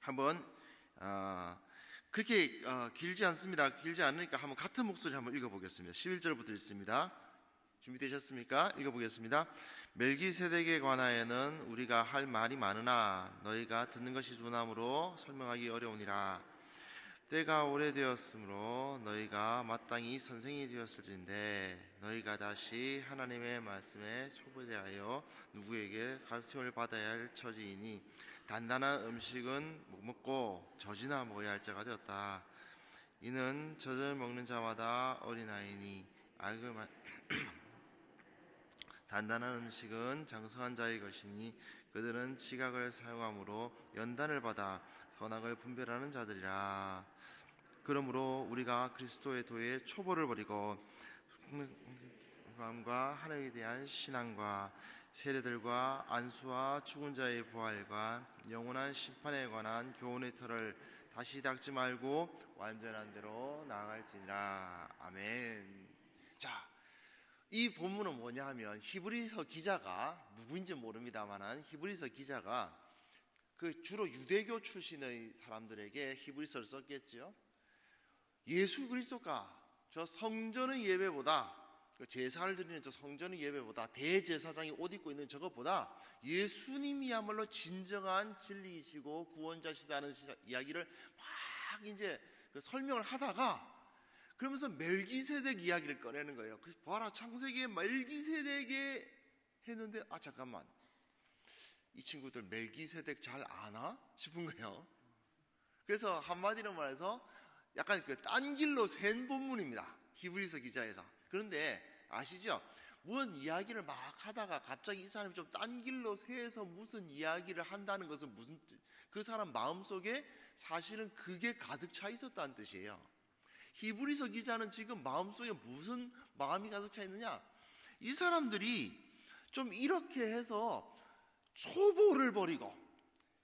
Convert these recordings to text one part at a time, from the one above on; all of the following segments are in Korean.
한번 그렇게 길지 않습니다. 길지 않으니까 한번 같은 목소리 한번 읽어보겠습니다. 11절부터 읽습니다. 준비되셨습니까? 읽어보겠습니다. 멜기세덱에 관하여는 우리가 할 말이 많으나 너희가 듣는 것이 두나무로 설명하기 어려우니라. 때가 오래되었으므로 너희가 마땅히 선생이 되었을진데 너희가 다시 하나님의 말씀에 초보자하여 누구에게 가르침을 받아야 할 처지이니 단단한 음식은 못 먹고 젖이나 먹어야 할 자가 되었다. 이는 젖을 먹는 자마다 어린아이니 알고 단단한 음식은 장성한 자의 것이니 그들은 지각을 사용함으로 연단을 받아 선악을 분별하는 자들이라. 그러므로 우리가 그리스도의 도에 초보를 버리고 마음과 하나님에 대한 신앙과 세례들과 안수와 죽은 자의 부활과 영원한 심판에 관한 교훈의 틀을 다시 닦지 말고 완전한 대로 나아갈지니라. 아멘. 자, 이 본문은 뭐냐 하면 히브리서 기자가 누구인지 모릅니다만은 히브리서 기자가 주로 유대교 출신의 사람들에게 히브리서를 썼겠죠. 예수 그리스도가 저 성전의 예배보다 제사를 드리는 저 성전의 예배보다 대제사장이 옷 입고 있는 저것보다 예수님이야말로 진정한 진리이시고 구원자시다는 이야기를 막 이제 설명을 하다가 그러면서 멜기세덱 이야기를 꺼내는 거예요. 그래서 봐라, 창세기에 멜기세덱에 했는데 잠깐만, 이 친구들 멜기세덱 잘 아나? 싶은 거예요. 그래서 한마디로 말해서 약간 딴 길로 샌 본문입니다. 히브리서 기자에서. 그런데 아시죠? 무슨 이야기를 막 하다가 갑자기 이 사람이 좀 딴 길로 새서 무슨 이야기를 한다는 것은 무슨 그 사람 마음속에 사실은 그게 가득 차 있었다는 뜻이에요. 히브리서 기자는 지금 마음속에 무슨 마음이 가득 차 있느냐? 이 사람들이 좀 이렇게 해서 초보를 버리고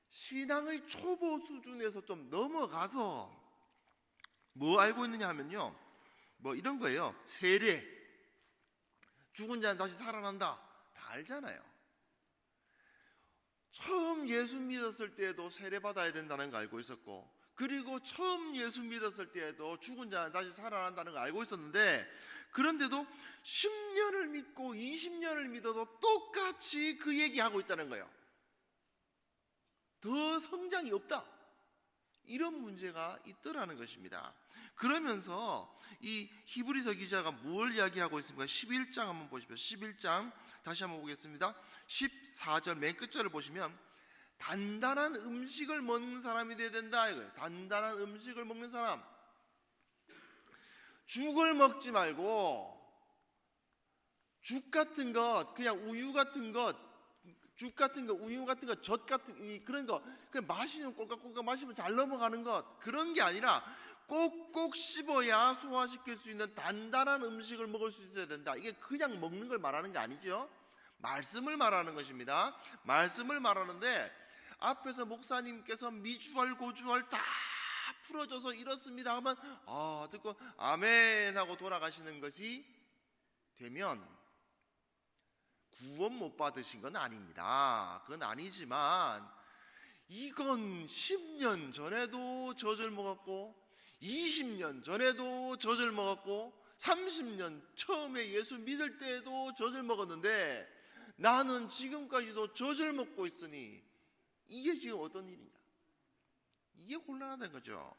신앙의 초보 수준에서 좀 넘어가서 뭐 알고 있느냐 하면요, 뭐 이런 거예요. 세례, 죽은 자는 다시 살아난다, 다 알잖아요. 처음 예수 믿었을 때에도 세례 받아야 된다는 거 알고 있었고, 그리고 처음 예수 믿었을 때에도 죽은 자는 다시 살아난다는 거 알고 있었는데, 그런데도 10년을 믿고 20년을 믿어도 똑같이 그 얘기하고 있다는 거예요. 더 성장이 없다, 이런 문제가 있더라는 것입니다. 그러면서 이 히브리서 기자가 뭘 이야기하고 있습니까? 11장 한번 보십시오. 11장 다시 한번 보겠습니다. 14절 맨 끝절을 보시면 단단한 음식을 먹는 사람이 되어야 된다 이거예요. 단단한 음식을 먹는 사람, 죽을 먹지 말고 죽 같은 것, 그냥 우유 같은 것, 죽 같은 거, 우유 같은 거, 젖 같은 그런 거, 그냥 마시면 꼴깍꼴깍 마시면 잘 넘어가는 것, 그런 게 아니라 꼭꼭 씹어야 소화시킬 수 있는 단단한 음식을 먹을 수 있어야 된다. 이게 그냥 먹는 걸 말하는 게 아니죠. 말씀을 말하는 것입니다. 말씀을 말하는데 앞에서 목사님께서 미주얼 고주얼 다 풀어줘서 이렇습니다 하면 듣고 아멘 하고 돌아가시는 것이 되면 구원 못 받으신 건 아닙니다. 그건 아니지만 이건 10년 전에도 젖을 먹었고 20년 전에도 젖을 먹었고 30년 처음에 예수 믿을 때에도 젖을 먹었는데 나는 지금까지도 젖을 먹고 있으니 이게 지금 어떤 일이냐? 이게 곤란하다는 거죠.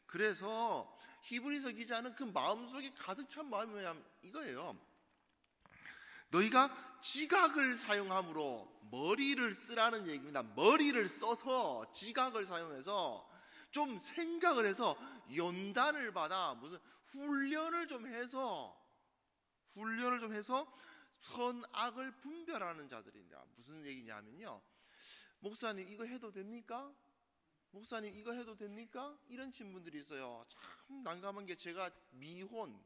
그래서 히브리서 기자는 그 마음속에 가득 찬 마음이 이거예요. 너희가 지각을 사용함으로, 머리를 쓰라는 얘기입니다. 머리를 써서 지각을 사용해서 좀 생각을 해서 연단을 받아 무슨 훈련을 좀 해서 선악을 분별하는 자들이라. 무슨 얘기냐면요, 목사님 이거 해도 됩니까? 목사님 이거 해도 됩니까? 이런 친구들이 있어요. 참 난감한 게, 제가 미혼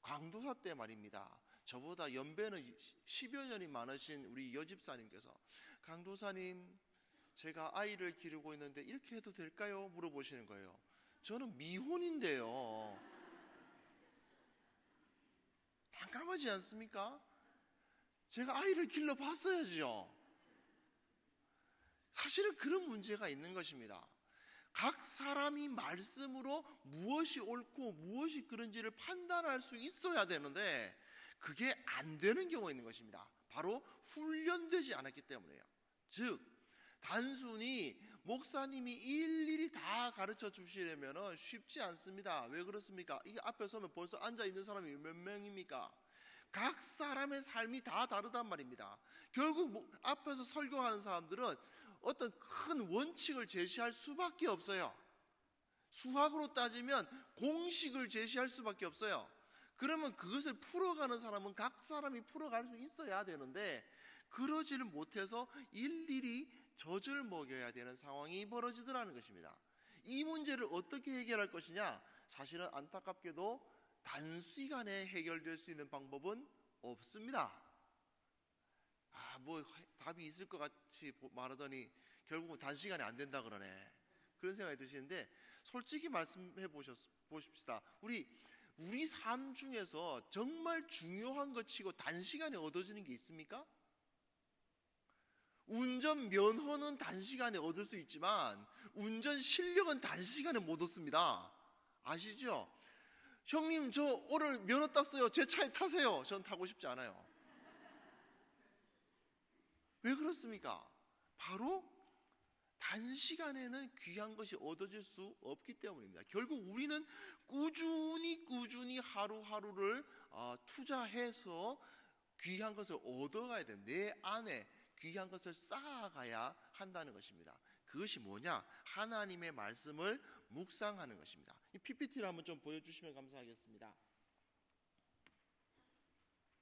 강도사 때 말입니다, 저보다 연배는 10여 년이 많으신 우리 여집사님께서 강도사님 제가 아이를 기르고 있는데 이렇게 해도 될까요? 물어보시는 거예요. 저는 미혼인데요. 난감하지 않습니까? 제가 아이를 길러봤어야죠. 사실은 그런 문제가 있는 것입니다. 각 사람이 말씀으로 무엇이 옳고 무엇이 그런지를 판단할 수 있어야 되는데 그게 안 되는 경우가 있는 것입니다. 바로 훈련되지 않았기 때문에요. 즉 단순히 목사님이 일일이 다 가르쳐 주시려면 쉽지 않습니다. 왜 그렇습니까? 이게 앞에 서면 벌써 앉아 있는 사람이 몇 명입니까? 각 사람의 삶이 다 다르단 말입니다. 결국 앞에서 설교하는 사람들은 어떤 큰 원칙을 제시할 수밖에 없어요. 수학으로 따지면 공식을 제시할 수밖에 없어요. 그러면 그것을 풀어가는 사람은 각 사람이 풀어갈 수 있어야 되는데 그러지를 못해서 일일이 젖을 먹여야 되는 상황이 벌어지더라는 것입니다. 이 문제를 어떻게 해결할 것이냐? 사실은 안타깝게도 단시간에 해결될 수 있는 방법은 없습니다. 뭐 답이 있을 것 같이 말하더니 결국은 단시간에 안 된다 그러네. 그런 생각이 드시는데 솔직히 말씀해 보십시다. 우리 삶 중에서 정말 중요한 것 치고 단시간에 얻어지는 게 있습니까? 운전 면허는 단시간에 얻을 수 있지만 운전 실력은 단시간에 못 얻습니다. 아시죠? 형님 저 오늘 면허 땄어요. 제 차에 타세요. 전 타고 싶지 않아요. 왜 그렇습니까? 바로 단시간에는 귀한 것이 얻어질 수 없기 때문입니다. 결국 우리는 꾸준히 하루하루를 투자해서 귀한 것을 얻어가야 돼. 내 안에 귀한 것을 쌓아가야 한다는 것입니다. 그것이 뭐냐? 하나님의 말씀을 묵상하는 것입니다. 이 PPT를 한번 좀 보여주시면 감사하겠습니다.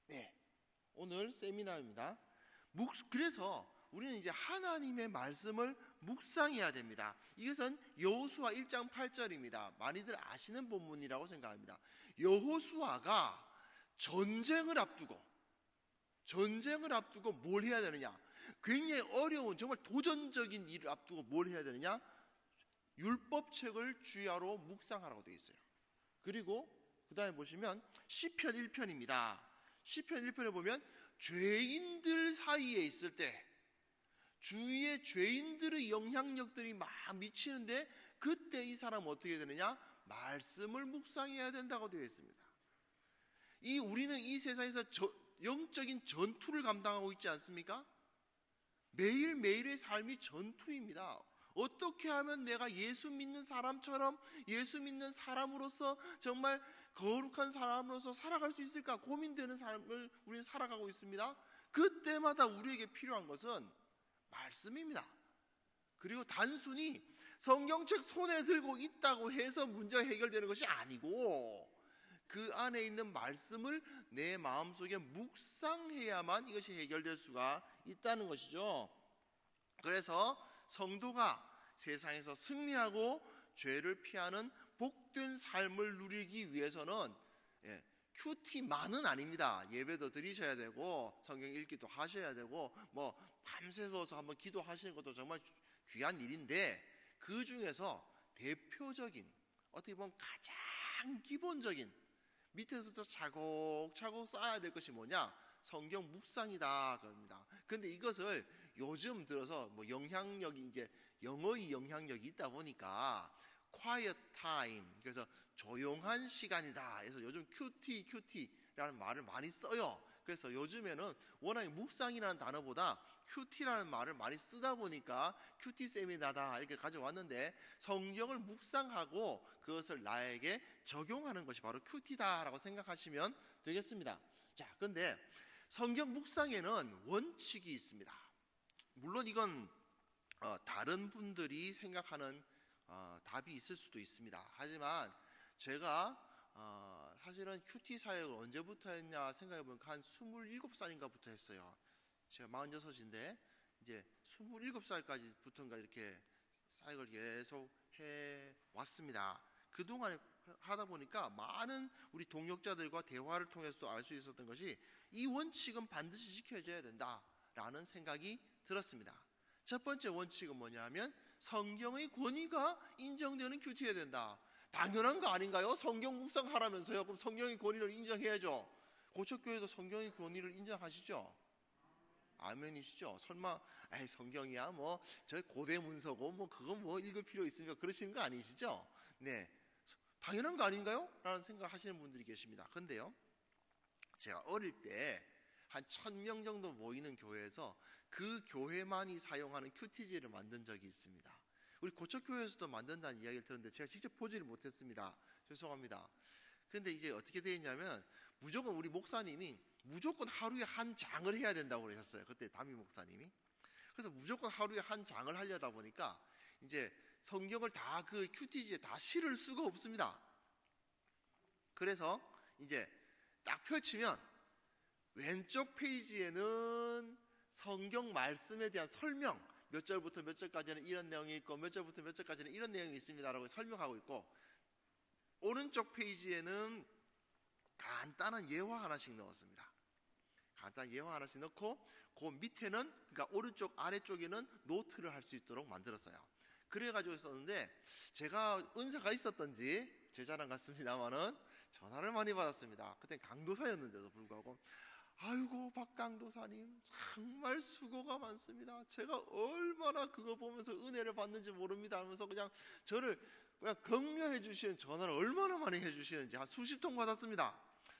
네, 오늘 세미나입니다. 그래서 우리는 이제 하나님의 말씀을 묵상해야 됩니다. 이것은 여호수아 1장 8절입니다. 많이들 아시는 본문이라고 생각합니다. 여호수아가 전쟁을 앞두고 뭘 해야 되느냐? 굉장히 어려운 정말 도전적인 일을 앞두고 뭘 해야 되느냐? 율법책을 주야로 묵상하라고 되어 있어요. 그리고 그 다음에 보시면 시편 1편입니다. 시편 1편에 보면 죄인들 사이에 있을 때 주위에 죄인들의 영향력들이 막 미치는데 그때 이 사람은 어떻게 되느냐? 말씀을 묵상해야 된다고 되어 있습니다. 우리는 이 세상에서 영적인 전투를 감당하고 있지 않습니까? 매일매일의 삶이 전투입니다. 어떻게 하면 내가 예수 믿는 사람처럼 예수 믿는 사람으로서 정말 거룩한 사람으로서 살아갈 수 있을까 고민되는 삶을 우리는 살아가고 있습니다. 그때마다 우리에게 필요한 것은 말씀입니다. 그리고 단순히 성경책 손에 들고 있다고 해서 문제가 해결되는 것이 아니고 그 안에 있는 말씀을 내 마음속에 묵상해야만 이것이 해결될 수가 있다는 것이죠. 그래서 성도가 세상에서 승리하고 죄를 피하는 복된 삶을 누리기 위해서는 큐티만은 아닙니다. 예배도 드리셔야 되고 성경 읽기도 하셔야 되고 뭐 밤새워서 한번 기도하시는 것도 정말 귀한 일인데 그 중에서 대표적인 어떻게 보면 가장 기본적인 밑에서부터 차곡차곡 쌓아야 될 것이 뭐냐? 성경 묵상이다 그럽니다. 근데 이것을 요즘 들어서 뭐 영향력이 이제 영어의 영향력이 있다 보니까 quiet time, 그래서 조용한 시간이다. 그래서 요즘 큐티라는 말을 많이 써요. 그래서 요즘에는 워낙에 묵상이라는 단어보다 큐티라는 말을 많이 쓰다 보니까 큐티 세미나다 이렇게 가져왔는데 성경을 묵상하고 그것을 나에게 적용하는 것이 바로 큐티다라고 생각하시면 되겠습니다. 자, 근데 성경 묵상에는 원칙이 있습니다. 물론 이건 다른 분들이 생각하는 답이 있을 수도 있습니다. 하지만 제가 사실은 큐티 사역을 언제부터 했냐 생각해보면 한 27살인가부터 했어요. 제가 46인데 이제 27살까지부터인가 이렇게 사역을 계속 해왔습니다. 그동안에 하다 보니까 많은 우리 동역자들과 대화를 통해서 알 수 있었던 것이 이 원칙은 반드시 지켜져야 된다라는 생각이 들었습니다. 첫 번째 원칙은 뭐냐면 성경의 권위가 인정되는 큐티해야 된다. 당연한 거 아닌가요? 성경 묵상하라면서요. 그럼 성경의 권위를 인정해야죠. 고척교회도 성경의 권위를 인정하시죠? 아멘이시죠? 설마 에이, 성경이야 뭐 저 고대 문서고 뭐 그거 뭐 읽을 필요 있습니까? 그러시는 거 아니시죠? 네, 당연한 거 아닌가요? 라는 생각하시는 분들이 계십니다. 근데요, 제가 어릴 때 한 1000명 정도 모이는 교회에서 그 교회만이 사용하는 큐티지를 만든 적이 있습니다. 우리 고척교회에서도 만든다는 이야기를 들었는데 제가 직접 보지를 못했습니다. 죄송합니다. 근데 이제 어떻게 되어 있냐면 무조건 우리 목사님이 무조건 하루에 한 장을 해야 된다고 그러셨어요. 그때 담임 목사님이. 그래서 무조건 하루에 한 장을 하려다 보니까 이제 성경을 다 그 큐티지에 다 실을 수가 없습니다. 그래서 이제 딱 펼치면 왼쪽 페이지에는 성경 말씀에 대한 설명, 몇 절부터 몇 절까지는 이런 내용이 있고 몇 절부터 몇 절까지는 이런 내용이 있습니다라고 설명하고 있고, 오른쪽 페이지에는 간단한 예화 하나씩 넣었습니다. 간단한 예화 하나씩 넣고 그 밑에는, 그러니까 오른쪽 아래쪽에는 노트를 할 수 있도록 만들었어요. 그래가지고 있었는데 제가 은사가 있었던지 제 자랑 같습니다만은 전화를 많이 받았습니다. 그때 강도사였는데도 불구하고 아이고 박 강도사님 정말 수고가 많습니다. 제가 얼마나 그거 보면서 은혜를 받는지 모릅니다 하면서 그냥 저를 그냥 격려해 주시는 전화를 얼마나 많이 해주시는지 한 수십 통 받았습니다.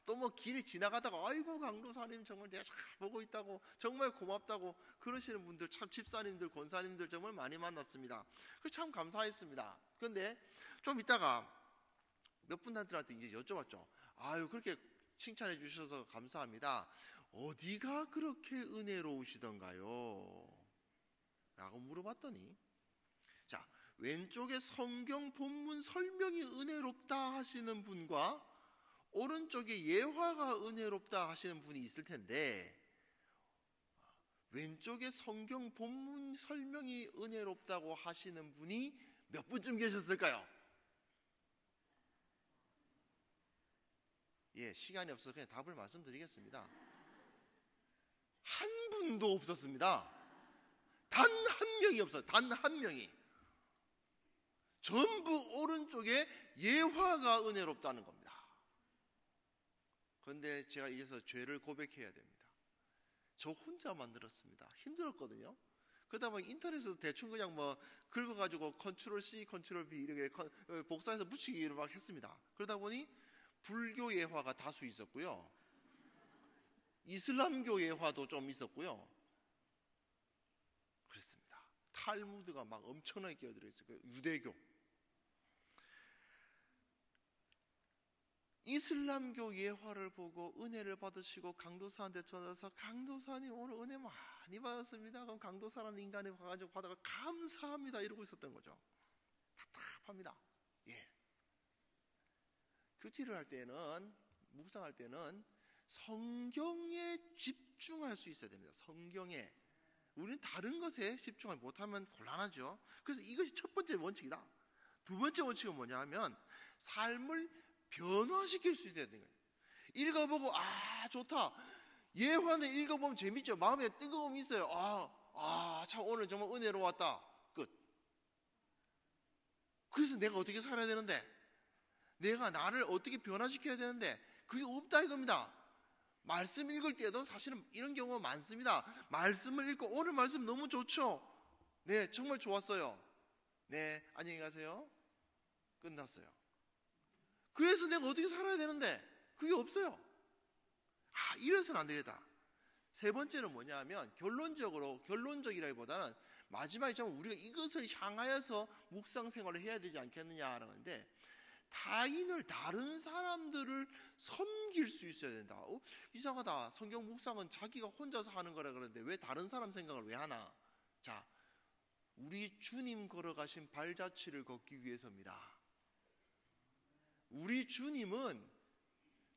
또 뭐 길에 지나가다가 아이고 강도사님 정말 내가 잘 보고 있다고 정말 고맙다고 그러시는 분들, 참 집사님들 권사님들 정말 많이 만났습니다. 그래서 참 감사했습니다. 그런데 좀 있다가 몇 분들한테 이제 여쭤봤죠. 아유 그렇게 칭찬해 주셔서 감사합니다. 어디가 그렇게 은혜로우시던가요? 라고 물어봤더니, 자, 왼쪽에 성경 본문 설명이 은혜롭다 하시는 분과 오른쪽에 예화가 은혜롭다 하시는 분이 있을 텐데, 왼쪽에 성경 본문 설명이 은혜롭다고 하시는 분이 몇 분쯤 계셨을까요? 예, 시간이 없어서 그냥 답을 말씀드리겠습니다. 한 분도 없었습니다. 단 한 명이 없어요. 단 한 명이. 전부 오른쪽에 예화가 은혜롭다는 겁니다. 그런데 제가 이제서 죄를 고백해야 됩니다. 저 혼자 만들었습니다. 힘들었거든요. 그러다 보니 인터넷에서 대충 그냥 뭐 긁어가지고 컨트롤 C, 컨트롤 V 이렇게 복사해서 붙이기를 막 했습니다. 그러다 보니 불교 예화가 다수 있었고요, 이슬람교 예화도 좀 있었고요, 그랬습니다. 탈무드가 막 엄청나게 끼어들어 있어요. 유대교, 이슬람교 예화를 보고 은혜를 받으시고 강도사한테 전화해서 강도사님 오늘 은혜 많이 받았습니다. 그럼 강도사라는 인간이 와가지고 받아가 감사합니다 이러고 있었던 거죠. 답답합니다. 예. 큐티를 할 때는, 묵상할 때는 성경에 집중할 수 있어야 됩니다. 성경에. 우리는 다른 것에 집중을 못하면 곤란하죠. 그래서 이것이 첫 번째 원칙이다. 두 번째 원칙은 뭐냐 하면 삶을 변화시킬 수 있어야 되는 거예요. 읽어보고 아 좋다, 예화는 읽어보면 재밌죠. 마음에 뜨거움이 있어요. 참 오늘 정말 은혜로웠다. 끝. 그래서 내가 어떻게 살아야 되는데, 내가 나를 어떻게 변화시켜야 되는데, 그게 없다 이겁니다. 말씀 읽을 때도 사실은 이런 경우가 많습니다. 말씀을 읽고 오늘 말씀 너무 좋죠. 네 정말 좋았어요. 네 안녕히 가세요. 끝났어요. 그래서 내가 어떻게 살아야 되는데 그게 없어요. 이래서는 안 되겠다. 세 번째는 뭐냐 하면 결론적이라기보다는 마지막에 좀 우리가 이것을 향하여서 묵상 생활을 해야 되지 않겠느냐라는 건데, 다른 사람들을 섬길 수 있어야 된다. 이상하다. 성경 묵상은 자기가 혼자서 하는 거라 그러는데 왜 다른 사람 생각을 왜 하나? 자, 우리 주님 걸어가신 발자취를 걷기 위해서입니다. 우리 주님은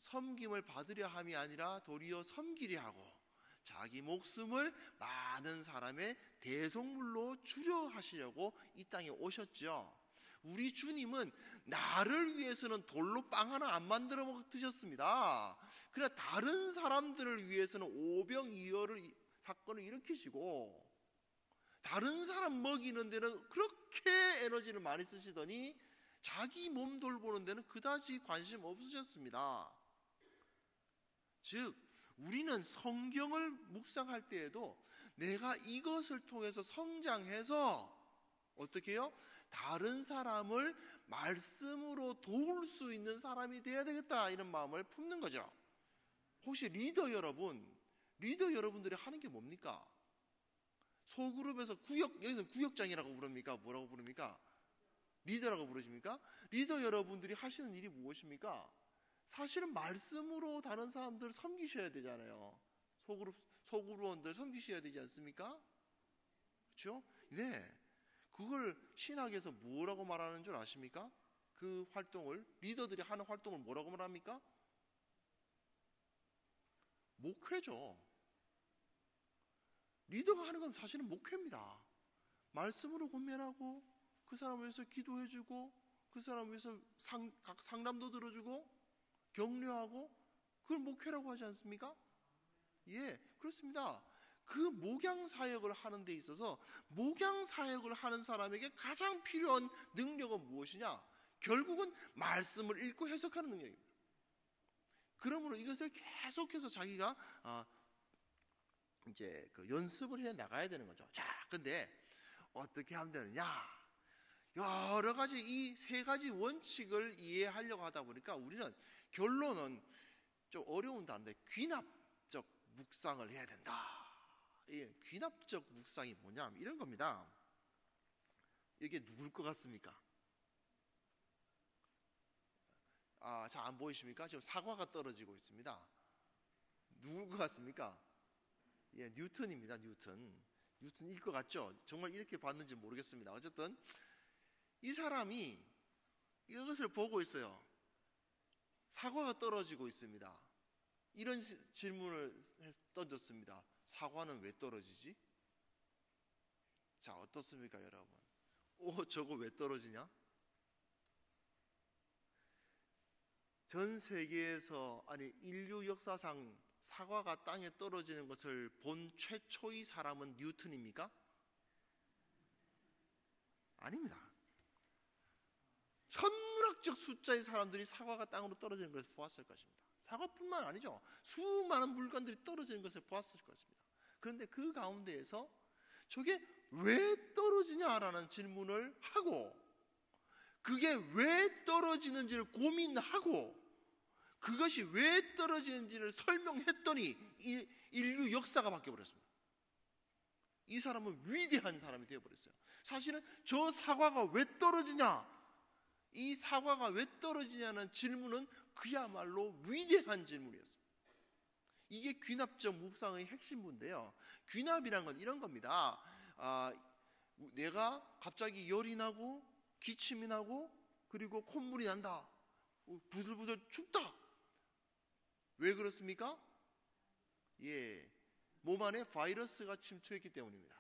섬김을 받으려 함이 아니라 도리어 섬기려 하고 자기 목숨을 많은 사람의 대속물로 주려 하시려고 이 땅에 오셨죠. 우리 주님은 나를 위해서는 돌로 빵 하나 안 만들어 드셨습니다. 그러나 다른 사람들을 위해서는 오병이어를 사건을 일으키시고, 다른 사람 먹이는 데는 그렇게 에너지를 많이 쓰시더니 자기 몸 돌보는 데는 그다지 관심 없으셨습니다. 즉 우리는 성경을 묵상할 때에도 내가 이것을 통해서 성장해서 어떻게 해요? 다른 사람을 말씀으로 도울 수 있는 사람이 되어야 되겠다, 이런 마음을 품는 거죠. 혹시 리더여러분들이 하는 게 뭡니까? 소그룹에서 여기서 구역장이라고 부릅니까? 뭐라고 부릅니까? 리더라고 부르십니까? 리더 여러분들이 하시는 일이 무엇입니까? 사실은 말씀으로 다른 사람들을 섬기셔야 되잖아요. 소그룹원들 섬기셔야 되지 않습니까? 그렇죠? 네. 그걸 신학에서 뭐라고 말하는 줄 아십니까? 그 활동을, 리더들이 하는 활동을 뭐라고 말합니까? 목회죠. 리더가 하는 건 사실은 목회입니다. 말씀으로 권면하고, 그 사람을 위해서 기도해주고, 그 사람을 위해서 상담도 들어주고, 격려하고, 그걸 목회라고 하지 않습니까? 예, 그렇습니다. 그 목양 사역을 하는 데 있어서 목양 사역을 하는 사람에게 가장 필요한 능력은 무엇이냐? 결국은 말씀을 읽고 해석하는 능력입니다. 그러므로 이것을 계속해서 자기가 이제 그 연습을 해 나가야 되는 거죠. 자, 근데 어떻게 하면 되느냐? 여러 가지 이 세 가지 원칙을 이해하려고 하다 보니까 우리는 결론은 좀 어려운 단어인데 귀납적 묵상을 해야 된다. 이 귀납적 묵상이 뭐냐? 이런 겁니다. 이게 누굴 것 같습니까? 잘 안 보이십니까? 지금 사과가 떨어지고 있습니다. 누굴 것 같습니까? 예, 뉴턴입니다. 뉴턴일 것 같죠? 정말 이렇게 봤는지 모르겠습니다. 어쨌든 이 사람이 이것을 보고 있어요. 사과가 떨어지고 있습니다. 이런 질문을 던졌습니다. 사과는 왜 떨어지지? 자, 어떻습니까, 여러분? 저거 왜 떨어지냐? 전 세계에서, 아니 인류 역사상 사과가 땅에 떨어지는 것을 본 최초의 사람은 뉴턴입니까? 아닙니다. 천문학적 숫자의 사람들이 사과가 땅으로 떨어지는 것을 보았을 것입니다. 사과뿐만 아니죠. 수많은 물건들이 떨어지는 것을 보았을 것입니다. 그런데 그 가운데에서 저게 왜 떨어지냐라는 질문을 하고, 그게 왜 떨어지는지를 고민하고, 그것이 왜 떨어지는지를 설명했더니 인류 역사가 바뀌어버렸습니다. 이 사람은 위대한 사람이 되어버렸어요. 사실은 저 사과가 왜 떨어지냐, 이 사과가 왜 떨어지냐는 질문은 그야말로 위대한 질문이었습니다. 이게 귀납적 묵상의 핵심인데요. 귀납이란 건 이런 겁니다. 내가 갑자기 열이 나고 기침이 나고 그리고 콧물이 난다. 부들부들 춥다. 왜 그렇습니까? 예, 몸 안에 바이러스가 침투했기 때문입니다.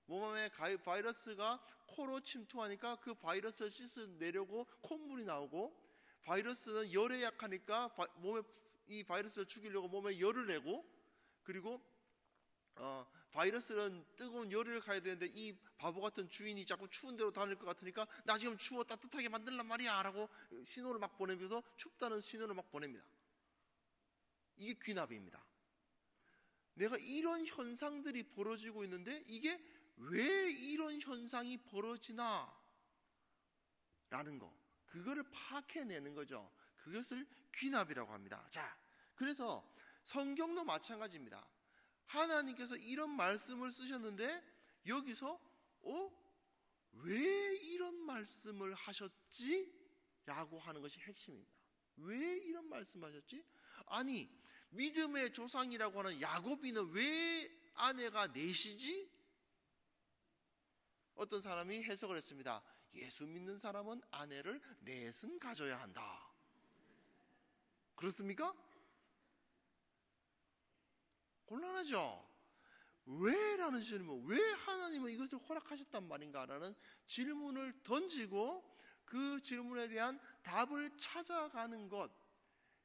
몸 안에 바이러스가 코로 침투하니까 그 바이러스를 씻어내려고 콧물이 나오고, 바이러스는 열에 약하니까 몸에 이 바이러스를 죽이려고 몸에 열을 내고, 그리고 바이러스는 뜨거운 열을 가야 되는데 이 바보 같은 주인이 자꾸 추운 데로 다닐 것 같으니까 나 지금 추워, 따뜻하게 만들란 말이야 라고 신호를 막 보내면서 춥다는 신호를 막 보냅니다. 이게 귀납입니다. 내가 이런 현상들이 벌어지고 있는데 이게 왜 이런 현상이 벌어지나 라는 거, 그거를 파악해내는 거죠. 그것을 귀납이라고 합니다. 자, 그래서 성경도 마찬가지입니다. 하나님께서 이런 말씀을 쓰셨는데 여기서 왜 이런 말씀을 하셨지? 라고 하는 것이 핵심입니다. 왜 이런 말씀을 하셨지? 아니, 믿음의 조상이라고 하는 야곱이는 왜 아내가 넷이지? 어떤 사람이 해석을 했습니다. 예수 믿는 사람은 아내를 넷은 가져야 한다. 그렇습니까? 곤란하죠? 왜? 라는 질문, 왜 하나님은 이것을 허락하셨단 말인가? 라는 질문을 던지고 그 질문에 대한 답을 찾아가는 것,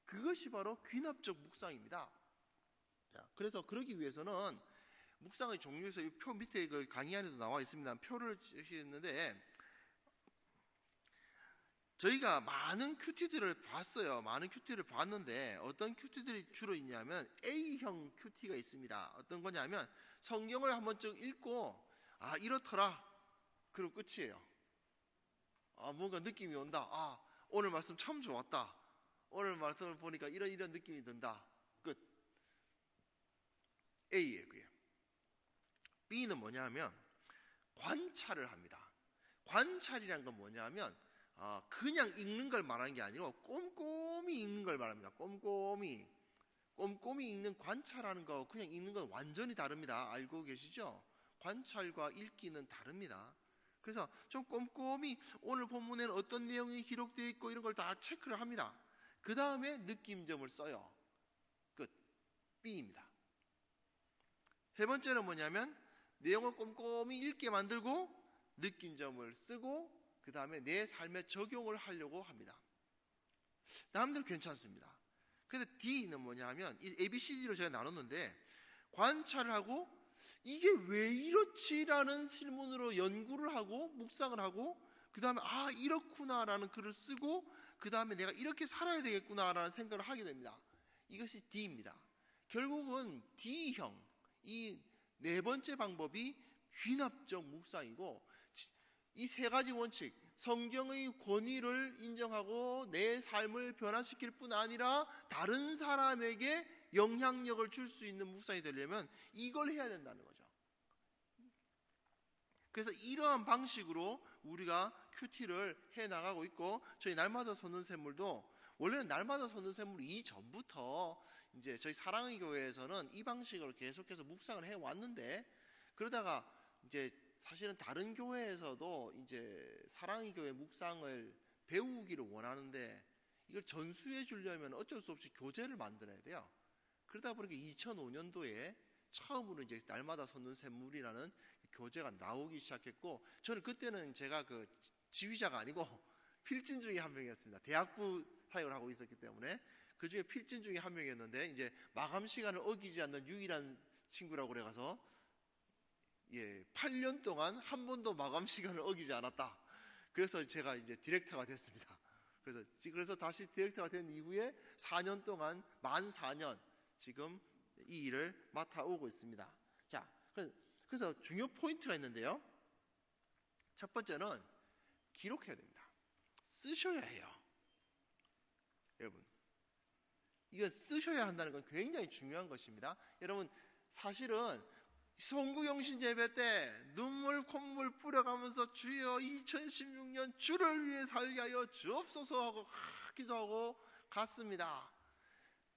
그것이 바로 귀납적 묵상입니다. 자, 그래서 그러기 위해서는 묵상의 종류에서 이 표 밑에 그 강의 안에도 나와 있습니다. 표를 주시는데 저희가 많은 큐티들을 봤어요. 많은 큐티를 봤는데 어떤 큐티들이 주로 있냐면 A형 큐티가 있습니다. 어떤 거냐면 성경을 한 번쯤 읽고 이렇더라 그리고 끝이에요. 뭔가 느낌이 온다. 오늘 말씀 참 좋았다. 오늘 말씀을 보니까 이런 느낌이 든다. 끝. A예요. 그게. B는 뭐냐면 관찰을 합니다. 관찰이란 건 뭐냐면 그냥 읽는 걸 말하는 게 아니고 꼼꼼히 읽는 걸 말합니다. 꼼꼼히 읽는 관찰하는 거 그냥 읽는 건 완전히 다릅니다. 알고 계시죠? 관찰과 읽기는 다릅니다. 그래서 좀 꼼꼼히 오늘 본문에는 어떤 내용이 기록되어 있고 이런 걸 다 체크를 합니다. 그 다음에 느낌점을 써요. 끝. B입니다. 세 번째는 뭐냐면 내용을 꼼꼼히 읽게 만들고 느낀점을 쓰고 그 다음에 내 삶에 적용을 하려고 합니다. 남들 괜찮습니다. 근데 D는 뭐냐면 이 ABCD로 제가 나눴는데 관찰을 하고 이게 왜 이렇지라는 질문으로 연구를 하고 묵상을 하고 그 다음에 이렇구나라는 글을 쓰고 그 다음에 내가 이렇게 살아야 되겠구나라는 생각을 하게 됩니다. 이것이 D입니다. 결국은 D형 이 네 번째 방법이 귀납적 묵상이고 이 세 가지 원칙 성경의 권위를 인정하고 내 삶을 변화시킬 뿐 아니라 다른 사람에게 영향력을 줄 수 있는 묵상이 되려면 이걸 해야 된다는 거죠. 그래서 이러한 방식으로 우리가 큐티를 해나가고 있고 저희 날마다 솟는 샘물도 원래는 날마다 솟는 샘물이 이전부터 이제 저희 사랑의 교회에서는 이 방식으로 계속해서 묵상을 해왔는데 그러다가 이제 사실은 다른 교회에서도 이제 사랑의 교회 묵상을 배우기를 원하는데 이걸 전수해 주려면 어쩔 수 없이 교재를 만들어야 돼요. 그러다 보니까 2005년도에 처음으로 이제 날마다 솟는 샘물이라는 교재가 나오기 시작했고 저는 그때는 제가 그 지휘자가 아니고 필진 중에 한 명이었습니다. 대학부 사역을 하고 있었기 때문에 그 중에 필진 중에 한 명이었는데 이제 마감 시간을 어기지 않는 유일한 친구라고 그래가서 8년 동안 한 번도 마감 시간을 어기지 않았다. 그래서 제가 이제 디렉터가 됐습니다. 그래서 다시 디렉터가 된 이후에 4년 동안 만 4년 지금 이 일을 맡아오고 있습니다. 자, 그래서 중요 포인트가 있는데요. 첫 번째는 기록해야 됩니다. 쓰셔야 해요. 여러분, 이거 쓰셔야 한다는 건 굉장히 중요한 것입니다. 여러분, 사실은 송구영신 예배 때 눈물 콧물 뿌려가면서 주여 2016년 주를 위해 살게 하여 주옵소서 하고 기도하고 갔습니다.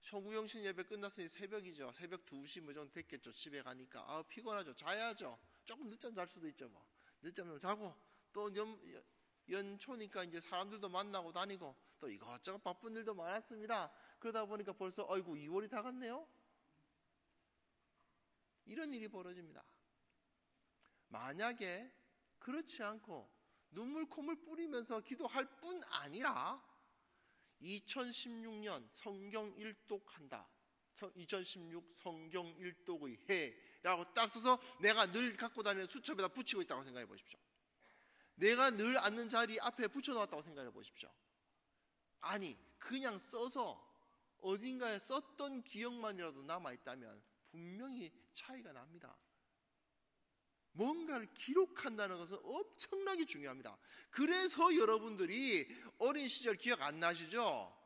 송구영신 예배 끝났으니 새벽이죠. 새벽 2시 뭐 정도 됐겠죠. 집에 가니까 피곤하죠. 자야죠. 조금 늦잠 잘 수도 있죠. 뭐. 늦잠 좀 자고 또 연초니까 이제 사람들도 만나고 다니고 또 이것저것 바쁜 일도 많았습니다. 그러다 보니까 벌써 2월이 다 갔네요. 이런 일이 벌어집니다. 만약에 그렇지 않고 눈물 콧물 뿌리면서 기도할 뿐 아니라 2016년 성경 일독한다. 2016 성경 일독의 해라고 딱 써서 내가 늘 갖고 다니는 수첩에다 붙이고 있다고 생각해 보십시오. 내가 늘 앉는 자리 앞에 붙여놓았다고 생각해 보십시오. 아니 그냥 써서 어딘가에 썼던 기억만이라도 남아있다면 분명히 차이가 납니다. 뭔가를 기록한다는 것은 엄청나게 중요합니다. 그래서 여러분들이 어린 시절 기억 안 나시죠?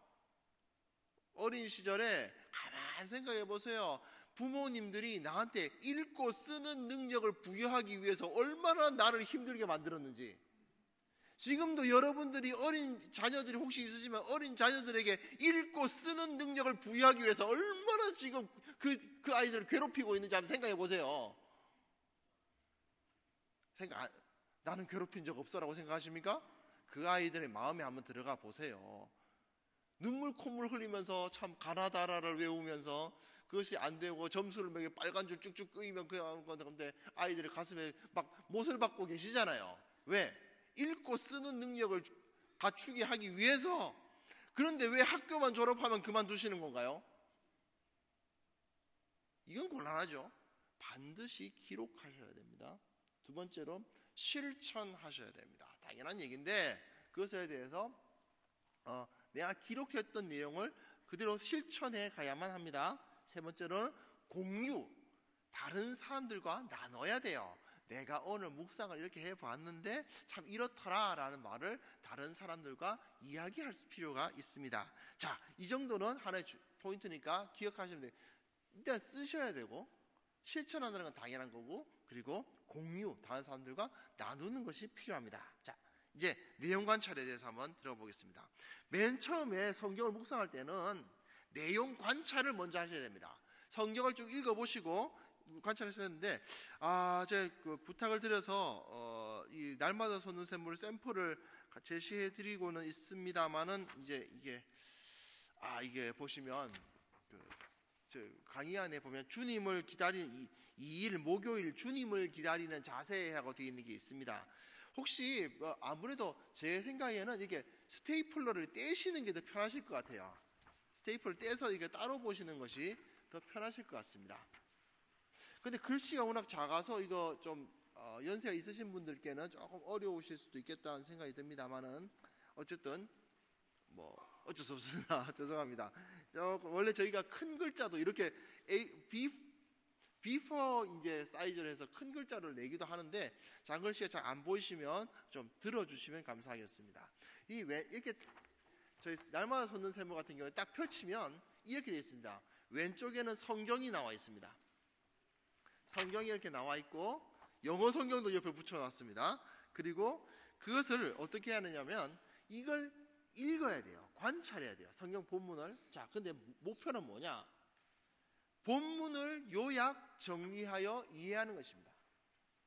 어린 시절에 가만 생각해 보세요. 부모님들이 나한테 읽고 쓰는 능력을 부여하기 위해서 얼마나 나를 힘들게 만들었는지. 지금도 여러분들이 어린 자녀들이 혹시 있으시면 어린 자녀들에게 읽고 쓰는 능력을 부여하기 위해서 얼마나 지금 그 아이들을 괴롭히고 있는지 한번 생각해 보세요. 나는 괴롭힌 적 없어라고 생각하십니까? 그 아이들의 마음에 한번 들어가 보세요. 눈물 콧물 흘리면서 참 가나다라를 외우면서 그것이 안 되고 점수를 매겨 빨간 줄 쭉쭉 끄이면 그런데 아이들의 가슴에 막 못을 박고 계시잖아요. 왜? 읽고 쓰는 능력을 갖추게 하기 위해서. 그런데 왜 학교만 졸업하면 그만두시는 건가요? 이건 곤란하죠. 반드시 기록하셔야 됩니다. 두 번째로 실천하셔야 됩니다. 당연한 얘기인데 그것에 대해서 내가 기록했던 내용을 그대로 실천해 가야만 합니다. 세 번째로는 공유, 다른 사람들과 나눠야 돼요. 내가 오늘 묵상을 이렇게 해봤는데 참 이렇더라 라는 말을 다른 사람들과 이야기할 필요가 있습니다. 자, 이 정도는 하나의 포인트니까 기억하시면 돼요. 일단 쓰셔야 되고, 실천하는 건 당연한 거고, 그리고 공유, 다른 사람들과 나누는 것이 필요합니다. 자, 이제 내용 관찰에 대해서 한번 들어보겠습니다. 맨 처음에 성경을 묵상할 때는 내용 관찰을 먼저 하셔야 됩니다. 성경을 쭉 읽어보시고 관찰하셔야 되는데, 제가 그 부탁을 드려서 이 날마다 솟는 샘물 샘플을 제시해드리고는 있습니다만은, 이제 이게 보시면 저 강의 안에 보면 주님을 기다리는 이일 목요일 주님을 기다리는 자세하고 되어 있는 게 있습니다. 혹시 아무래도 제 생각에는 이게 스테이플러를 떼시는 게 더 편하실 것 같아요. 스테이플을 떼서 이게 따로 보시는 것이 더 편하실 것 같습니다. 근데 글씨가 워낙 작아서 이거 좀 연세가 있으신 분들께는 조금 어려우실 수도 있겠다는 생각이 듭니다만은, 어쨌든 뭐 어쩔 수 없습니다. 죄송합니다. 원래 저희가 큰 글자도 이렇게 비포 이제 사이즈를 해서 큰 글자를 내기도 하는데, 작은 글씨가 잘 안 보이시면 좀 들어주시면 감사하겠습니다. 이렇게 저희 날마다 솟는 샘물 같은 경우에 딱 펼치면 이렇게 되어 있습니다. 왼쪽에는 성경이 나와 있습니다. 성경이 이렇게 나와 있고, 영어 성경도 옆에 붙여놨습니다. 그리고 그것을 어떻게 하느냐면 이걸 읽어야 돼요. 관찰해야 돼요. 성경 본문을. 자, 근데 목표는 뭐냐? 본문을 요약 정리하여 이해하는 것입니다.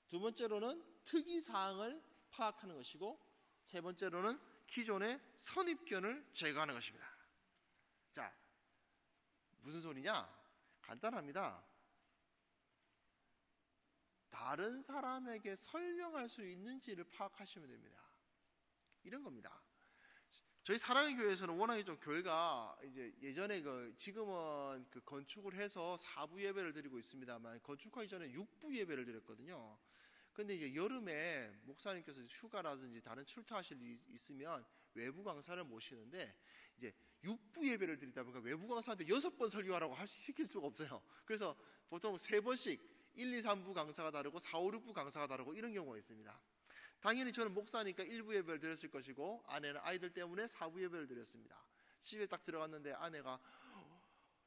두 번째로는 특이사항을 파악하는 것이고, 세 번째로는 기존의 선입견을 제거하는 것입니다. 자, 무슨 소리냐? 간단합니다. 다른 사람에게 설명할 수 있는지를 파악하시면 됩니다. 이런 겁니다. 저희 사랑의 교회에서는 워낙에 좀 교회가 이제 예전에 지금은 건축을 해서 4부 예배를 드리고 있습니다만, 건축하기 전에 6부 예배를 드렸거든요. 근데 이제 여름에 목사님께서 휴가라든지 다른 출타하실 일이 있으면 외부 강사를 모시는데, 이제 6부 예배를 드리다 보니까 외부 강사한테 6번 설교하라고 시킬 수가 없어요. 그래서 보통 3번씩 1, 2, 3부 강사가 다르고 4, 5, 6부 강사가 다르고 이런 경우가 있습니다. 당연히 저는 목사니까 1부 예배를 드렸을 것이고, 아내는 아이들 때문에 4부 예배를 드렸습니다. 집에 딱 들어갔는데 아내가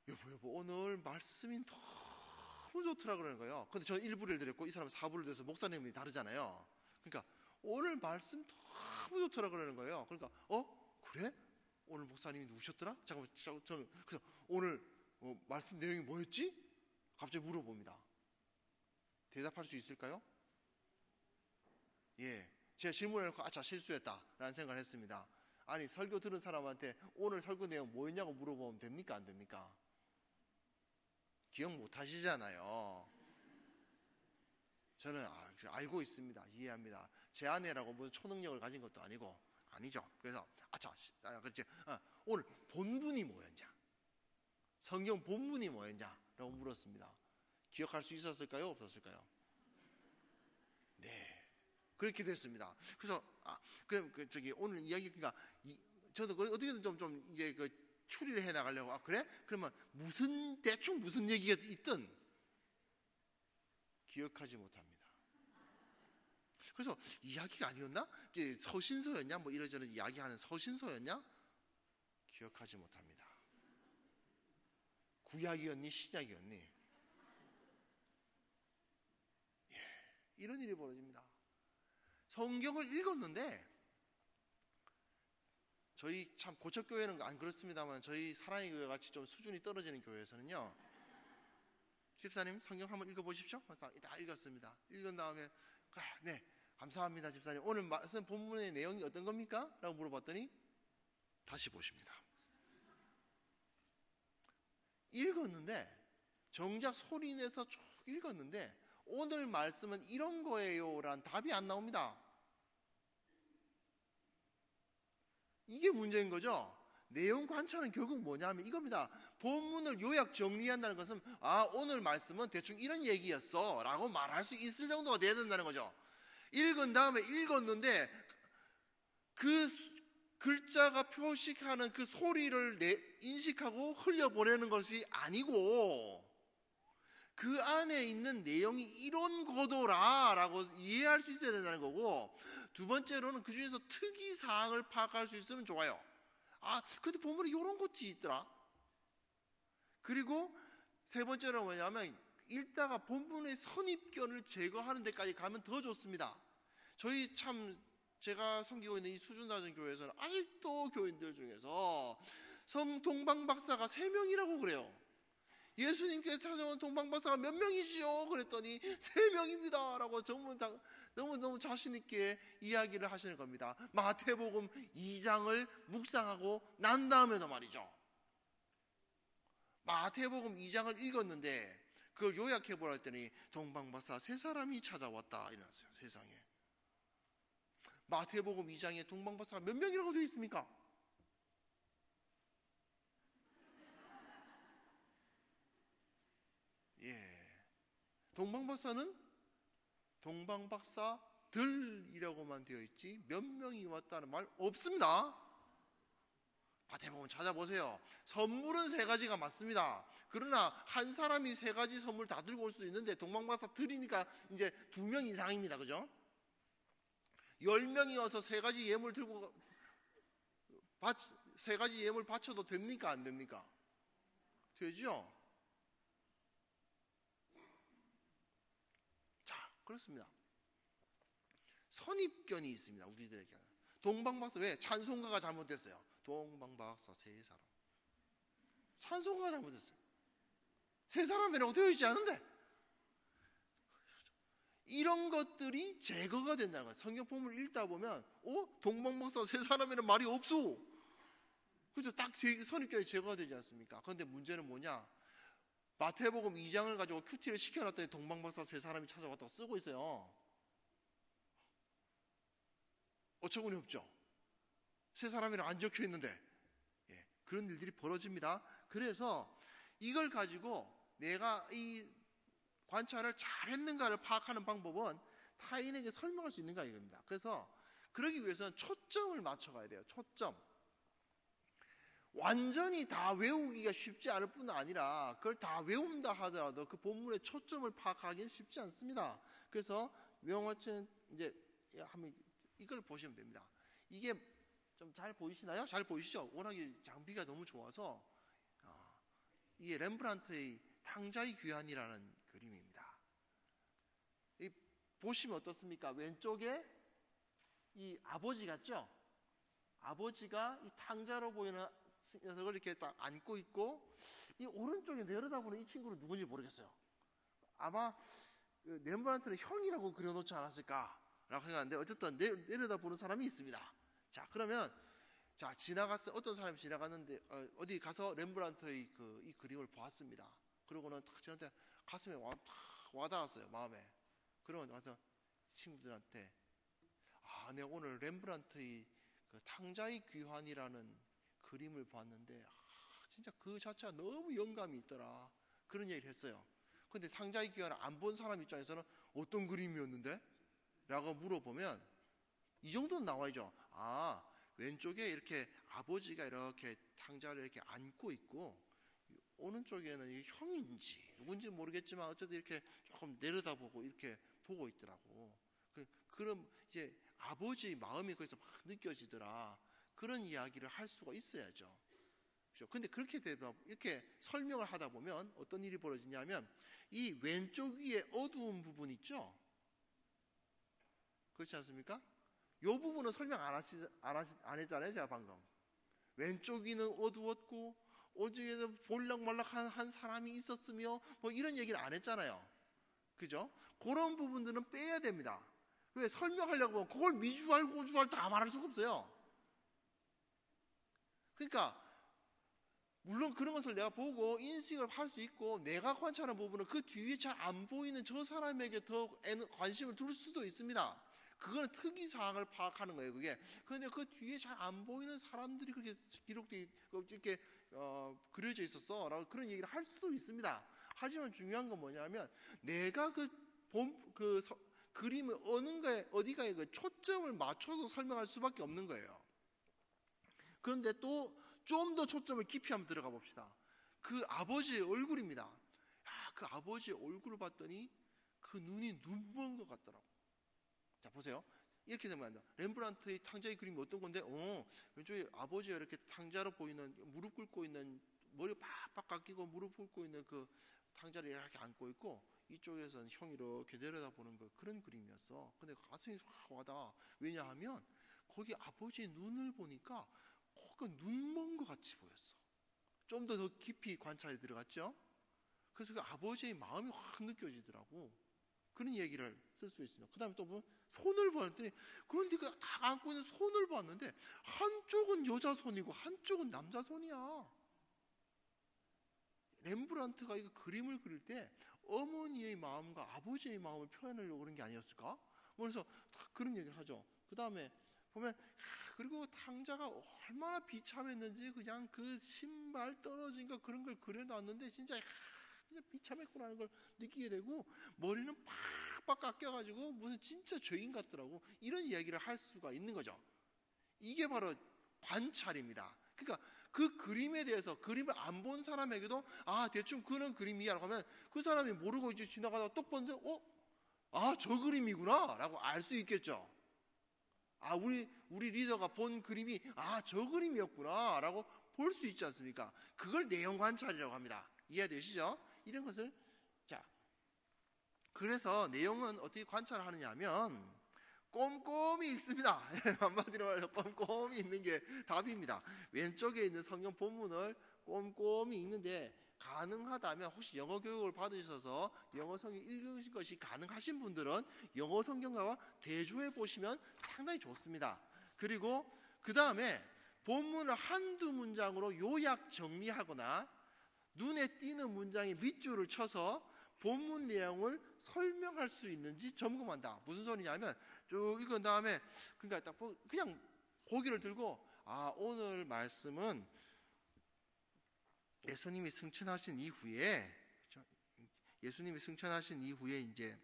여보 오늘 말씀이 너무 좋더라 그러는 거예요. 근데 저는 1부를 드렸고 이 사람은 4부를 드려서 목사님이 다르잖아요. 그러니까 오늘 말씀 너무 좋더라 그러는 거예요. 그러니까 그래? 오늘 목사님이 누구셨더라? 잠깐만, 저는 그래서 오늘 말씀 내용이 뭐였지? 갑자기 물어봅니다. 대답할 수 있을까요? 예, 제가 질문해놓고 자 실수했다 라는 생각을 했습니다. 아니, 설교 들은 사람한테 오늘 설교 내용 뭐였냐고 물어보면 됩니까 안 됩니까? 기억 못 하시잖아요. 저는 알고 있습니다. 이해합니다. 제 아내라고 무슨 초능력을 가진 것도 아니죠. 그래서 그렇지. 오늘 본문이 뭐였냐, 성경 본문이 뭐였냐라고 물었습니다. 기억할 수 있었을까요? 없었을까요? 네, 그렇게 됐습니다. 그래서 오늘 이야기, 그러니까 저도 어떻게든 좀 이제 추리를 해 나가려고. 그래? 그러면 대충 무슨 얘기가 있든 기억하지 못합니다. 그래서 이야기가 아니었나? 이게 서신서였냐? 뭐 이러저러 이야기하는 서신서였냐? 기억하지 못합니다. 구약이었니? 신약이었니? 이런 일이 벌어집니다. 성경을 읽었는데, 저희 참 고척교회는 안 그렇습니다만 저희 사랑의 교회 같이 좀 수준이 떨어지는 교회에서는요, 집사님 성경 한번 읽어보십시오. 다 읽었습니다. 읽은 다음에 네 감사합니다 집사님, 오늘 말씀 본문의 내용이 어떤 겁니까? 라고 물어봤더니 다시 보십니다. 읽었는데, 정작 소리내서 쭉 읽었는데 오늘 말씀은 이런 거예요 라는 답이 안 나옵니다. 이게 문제인 거죠. 내용 관찰은 결국 뭐냐면 이겁니다. 본문을 요약 정리한다는 것은 오늘 말씀은 대충 이런 얘기였어 라고 말할 수 있을 정도가 돼야 된다는 거죠. 읽은 다음에 읽었는데 글자가 표식하는 그 소리를 인식하고 흘려보내는 것이 아니고 그 안에 있는 내용이 이런 거더라라고 이해할 수 있어야 된다는 거고, 두 번째로는 그 중에서 특이사항을 파악할 수 있으면 좋아요. 근데 본문에 이런 것이 있더라. 그리고 세 번째로 뭐냐면 읽다가 본문의 선입견을 제거하는 데까지 가면 더 좋습니다. 제가 섬기고 있는 이 수준낮은 교회에서는 아직도 교인들 중에서 동방박사가 3명이라고 그래요. 예수님께서 찾아온 동방박사가 몇 명이시오? 그랬더니 3명입니다 라고 너무너무 자신있게 이야기를 하시는 겁니다. 마태복음 2장을 묵상하고 난 다음에도 말이죠, 마태복음 2장을 읽었는데 그걸 요약해보라 했더니 동방박사 3사람이 찾아왔다 이랬어요. 세상에, 마태복음 2장에 동방박사가 몇 명이라고 되어 있습니까? 동방박사는 동방박사들이라고만 되어 있지 몇 명이 왔다는 말 없습니다. 마태복음 찾아보세요. 선물은 3가지가 맞습니다. 그러나 한 사람이 3가지 선물 다 들고 올 수도 있는데 동방박사들이니까 이제 2명 이상입니다. 그죠? 10명이어서 3가지 예물 들고 3가지 예물 바쳐도 됩니까? 안 됩니까? 되죠? 그렇습니다. 선입견이 있습니다. 우리들에게. 동방박사, 왜? 찬송가가 잘못됐어요. 동방박사 3사람. 찬송가가 잘못됐어요. 3사람이라고 되어 있지 않은데. 이런 것들이 제거가 된다는 거예요. 성경 본문을 읽다 보면 동방박사 3사람이라는 말이 없어. 그렇죠? 딱 선입견이 제거가 되지 않습니까? 그런데 문제는 뭐냐? 마태복음 2장을 가지고 큐티를 시켜놨더니 동방박사 3사람이 찾아왔다고 쓰고 있어요. 어처구니 없죠? 3사람이랑 안 적혀 있는데. 그런 일들이 벌어집니다. 그래서 이걸 가지고 내가 이 관찰을 잘했는가를 파악하는 방법은 타인에게 설명할 수 있는가 이겁니다. 그래서 그러기 위해서는 초점을 맞춰가야 돼요. 초점. 완전히 다 외우기가 쉽지 않을 뿐 아니라 그걸 다 외운다 하더라도 그 본문의 초점을 파악하기는 쉽지 않습니다. 그래서 명어체는 이제 한번 이걸 보시면 됩니다. 이게 좀 잘 보이시나요? 잘 보이시죠? 워낙에 장비가 너무 좋아서 이게 렘브란트의 탕자의 귀환이라는 그림입니다. 보시면 어떻습니까? 왼쪽에 이 아버지 같죠? 아버지가 이 탕자로 보이는 녀석을 이렇게 딱 안고 있고, 이 오른쪽에 내려다보는 이 친구는 누군지 모르겠어요. 아마 렘브란트는 형이라고 그려놓지 않았을까라고 생각하는데 어쨌든 내려다보는 사람이 있습니다. 자, 그러면 어떤 사람이 지나갔는데 어디 가서 렘브란트의 이 그림을 보았습니다. 그러고는 탁 저한테 가슴에 와닿았어요. 마음에. 그러고 와서 친구들한테 내가 오늘 렘브란트의 그 탕자의 귀환이라는 그림을 봤는데 진짜 그 자체가 너무 영감이 있더라. 그런 얘기를 했어요. 근데 탕자의 귀환을 안 본 사람 입장에서는 어떤 그림이었는데? 라고 물어보면 이 정도는 나와야죠. 왼쪽에 이렇게 아버지가 이렇게 탕자를 이렇게 안고 있고 오른쪽에는 형인지 누군지 모르겠지만 어쨌든 이렇게 조금 내려다보고 이렇게 보고 있더라고. 그럼 이제 아버지의 마음이 거기서 막 느껴지더라. 그런 이야기를 할 수가 있어야죠. 그렇죠? 근데 이렇게 설명을 하다 보면 어떤 일이 벌어지냐면 이 왼쪽 위에 어두운 부분 있죠? 그렇지 않습니까? 이 부분은 설명 안 했잖아요, 제가 방금. 왼쪽 위는 어두웠고 어디에서 볼락말락한 한 사람이 있었으며 뭐 이런 얘기를 안 했잖아요. 그죠? 그런 부분들은 빼야 됩니다. 왜? 설명하려고 하면 그걸 미주알 고주알 다 말할 수가 없어요. 그러니까 물론 그런 것을 내가 보고 인식을 할 수 있고 내가 관찰하는 부분은 그 뒤에 잘 안 보이는 저 사람에게 더 관심을 둘 수도 있습니다. 그건 특이사항을 파악하는 거예요. 그런데 그 뒤에 잘 안 보이는 사람들이 그렇게 기록돼 이렇게 그려져 있었어 라고 그런 얘기를 할 수도 있습니다. 하지만 중요한 건 뭐냐면 내가 그림을 어디가에 그 초점을 맞춰서 설명할 수밖에 없는 거예요. 그런데 또 좀 더 초점을 깊이 한번 들어가 봅시다. 그 아버지의 얼굴입니다. 그 아버지의 얼굴을 봤더니 그 눈이 눈먼 것 같더라고. 자, 보세요. 이렇게 되면 안 돼. 렘브란트의 탕자의 그림이 어떤 건데, 왼쪽에 아버지가 이렇게 탕자로 보이는, 무릎 꿇고 있는, 머리 팍팍 깎이고 무릎 꿇고 있는 그 탕자를 이렇게 안고 있고, 이쪽에서는 형이 이렇게 내려다보는 그런 그림이었어. 근데 가슴이 확 와닿아. 왜냐하면 거기 아버지의 눈을 보니까 코가 눈먼 것 같이 보였어. 좀 더 깊이 관찰이 들어갔죠. 그래서 그 아버지의 마음이 확 느껴지더라고. 그런 얘기를 쓸 수 있습니다. 그 다음에 또 보면 손을 봤더니, 그런데 그 다 안고 있는 손을 봤는데 한쪽은 여자 손이고 한쪽은 남자 손이야. 렘브란트가 이거 그림을 그릴 때 어머니의 마음과 아버지의 마음을 표현하려고 그런 게 아니었을까? 그래서 그런 얘기를 하죠. 그 다음에 보면, 그리고 탕자가 얼마나 비참했는지 그냥 그 신발 떨어진 거 그런 걸 그려놨는데 진짜 비참했구나는 걸 느끼게 되고, 머리는 팍팍 깎여가지고 무슨 진짜 죄인 같더라고. 이런 이야기를 할 수가 있는 거죠. 이게 바로 관찰입니다. 그러니까 그 그림에 대해서, 그림을 안 본 사람에게도 대충 그런 그림이야 라고 하면, 그 사람이 모르고 이제 지나가다가 똑 봤는데 저 그림이구나 라고 알 수 있겠죠. 우리 리더가 본 그림이 저 그림이었구나 라고 볼 수 있지 않습니까? 그걸 내용 관찰이라고 합니다. 이해되시죠? 이런 것을. 자, 그래서 내용은 어떻게 관찰하느냐 하면 꼼꼼히 읽습니다. 한마디로 말해서 꼼꼼히 읽는 게 답입니다. 왼쪽에 있는 성경 본문을 꼼꼼히 읽는데, 가능하다면 혹시 영어 교육을 받으셔서 영어 성경 읽으신 것이 가능하신 분들은 영어 성경과 대조해 보시면 상당히 좋습니다. 그리고 그 다음에 본문을 한두 문장으로 요약 정리하거나 눈에 띄는 문장에 밑줄을 쳐서 본문 내용을 설명할 수 있는지 점검한다. 무슨 소리냐면 쭉 읽은 다음에 그러니까 딱 그냥 고개를 들고 오늘 말씀은 예수님이 승천하신 이후에 이제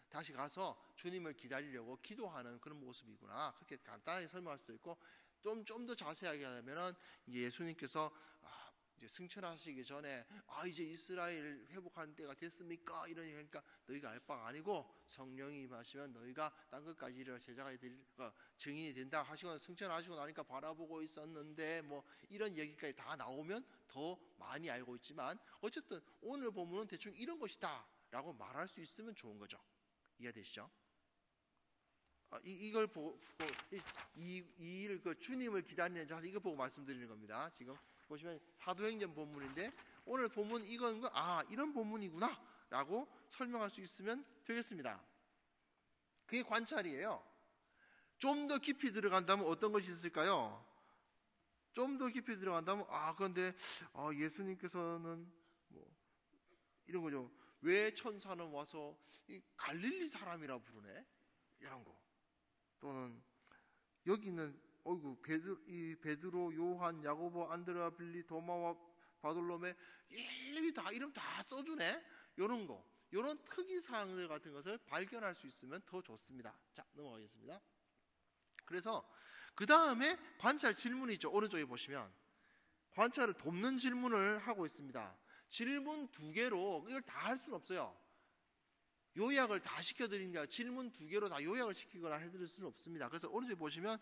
다시 가서 주님을 기다리려고 기도하는 그런 모습이구나. 그렇게 간단하게 설명할 수도 있고, 좀 더 자세하게 하면은 예수님께서 이제 승천하시기 전에 이제 이스라엘 회복하는 때가 됐습니까? 이러니까 너희가 알 바가 아니고 성령이 임하시면 너희가 땅 끝까지 이르러 제자가 될 증인이 된다 하시고, 승천하시고 나니까 바라보고 있었는데 이런 얘기까지 다 나오면 더 많이 알고 있지만, 어쨌든 오늘 본문은 대충 이런 것이다 라고 말할 수 있으면 좋은 거죠. 이해되시죠? 이걸 보고 이 주님을 기다리는 자, 이거 보고 말씀드리는 겁니다. 지금 보시면 사도행전 본문인데, 오늘 본문 이건 이런 본문이구나 라고 설명할 수 있으면 되겠습니다. 그게 관찰이에요. 좀 더 깊이 들어간다면 어떤 것이 있을까요? 좀 더 깊이 들어간다면 그런데 예수님께서는 이런 거죠. 왜 천사는 와서 이 갈릴리 사람이라 부르네? 이런 거. 또는 여기는 베드로, 요한, 야고보, 안드레아, 빌리, 도마와 바돌로메 일일이 다 이름 다 써주네. 이런 거, 이런 특이 사항들 같은 것을 발견할 수 있으면 더 좋습니다. 자, 넘어가겠습니다. 그래서 그 다음에 관찰 질문이 있죠. 오른쪽에 보시면 관찰을 돕는 질문을 하고 있습니다. 질문 2개로 이걸 다 할 수는 없어요. 요약을 다 시켜드린다. 질문 2개로 다 요약을 시키거나 해드릴 수는 없습니다. 그래서 오른쪽에 보시면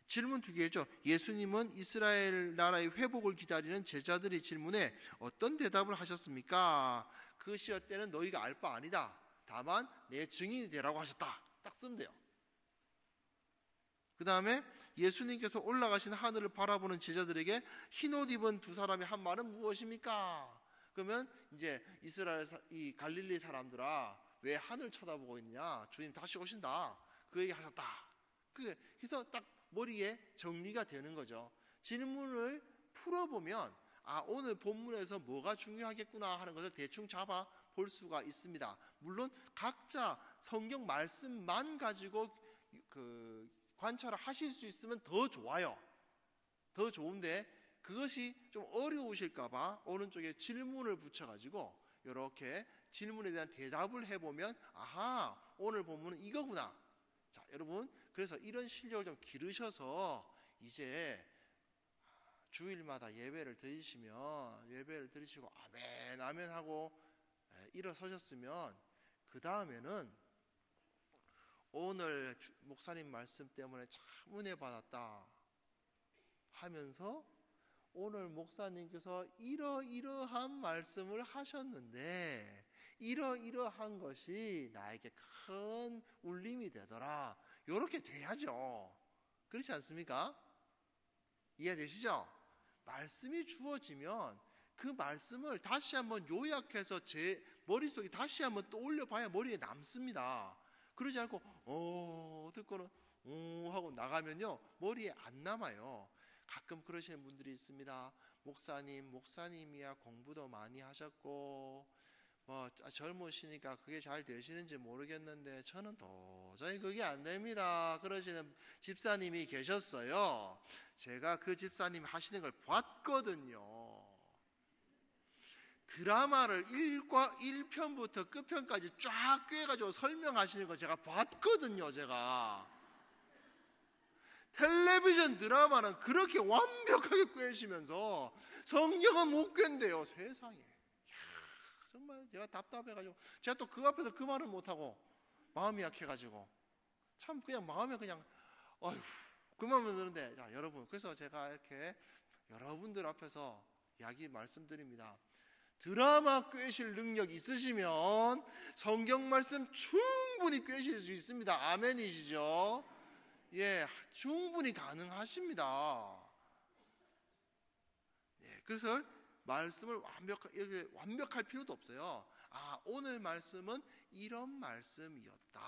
질문 2개죠. 예수님은 이스라엘 나라의 회복을 기다리는 제자들의 질문에 어떤 대답을 하셨습니까? 그 시절 때는 너희가 알 바 아니다. 다만 내 증인이 되라고 하셨다. 딱 쓰면 돼요. 그 다음에 예수님께서 올라가신 하늘을 바라보는 제자들에게 흰옷 입은 2사람이 한 말은 무엇입니까? 그러면 이제 이 갈릴리 사람들아, 왜 하늘 쳐다보고 있느냐? 주님 다시 오신다. 그 얘기 하셨다. 그래서 딱 머리에 정리가 되는 거죠. 질문을 풀어보면 오늘 본문에서 뭐가 중요하겠구나 하는 것을 대충 잡아 볼 수가 있습니다. 물론 각자 성경 말씀만 가지고 관찰을 하실 수 있으면 더 좋아요. 더 좋은데 그것이 좀 어려우실까봐 오른쪽에 질문을 붙여가지고 이렇게 질문에 대한 대답을 해보면 오늘 본문은 이거구나. 자, 여러분, 그래서 이런 실력을 좀 기르셔서 이제 주일마다 예배를 드리시고 아멘 아멘 하고 일어서셨으면 그 다음에는 오늘 목사님 말씀 때문에 참 은혜 받았다 하면서 오늘 목사님께서 이러이러한 말씀을 하셨는데 이러이러한 것이 나에게 큰 울림이 되더라, 이렇게 돼야죠. 그렇지 않습니까? 이해되시죠? 말씀이 주어지면 그 말씀을 다시 한번 요약해서 제 머릿속에 다시 한번 떠올려 봐야 머리에 남습니다. 그러지 않고 듣고는 하고 나가면요 머리에 안 남아요. 가끔 그러시는 분들이 있습니다. 목사님이야 공부도 많이 하셨고 젊으시니까 그게 잘 되시는지 모르겠는데 저는 도저히 그게 안 됩니다, 그러시는 집사님이 계셨어요. 제가 그 집사님 하시는 걸 봤거든요. 드라마를 1편부터 끝편까지 쫙 꿰가지고 설명하시는 걸 제가 봤거든요. 제가 텔레비전 드라마는 그렇게 완벽하게 꿰시면서 성경은 못 꿰는데요. 세상에 정말 제가 답답해가지고 제가 또 그 앞에서 그 말을 못하고 마음이 약해가지고 참 그냥 마음에 그냥 어휴 그만 듣는데, 자 여러분, 그래서 제가 이렇게 여러분들 앞에서 이야기 말씀드립니다. 드라마 꿰실 능력 있으시면 성경 말씀 충분히 꿰실 수 있습니다. 아멘이시죠? 예, 충분히 가능하십니다. 예, 그래서 말씀을 완벽할 필요도 없어요. 오늘 말씀은 이런 말씀이었다,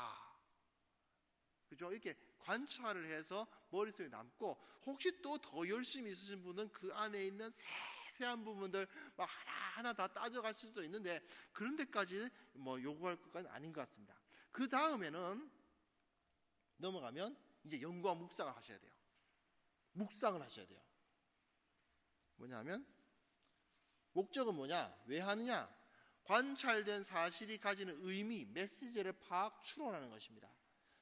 그죠? 이렇게 관찰을 해서 머릿속에 남고, 혹시 또 더 열심히 있으신 분은 그 안에 있는 세세한 부분들 막 하나하나 다 따져갈 수도 있는데 그런 데까지 요구할 것까지는 아닌 것 같습니다. 그 다음에는 넘어가면 이제 연구와 묵상을 하셔야 돼요. 묵상을 하셔야 돼요. 뭐냐면 목적은 뭐냐? 왜 하느냐? 관찰된 사실이 가지는 의미, 메시지를 파악, 추론하는 것입니다.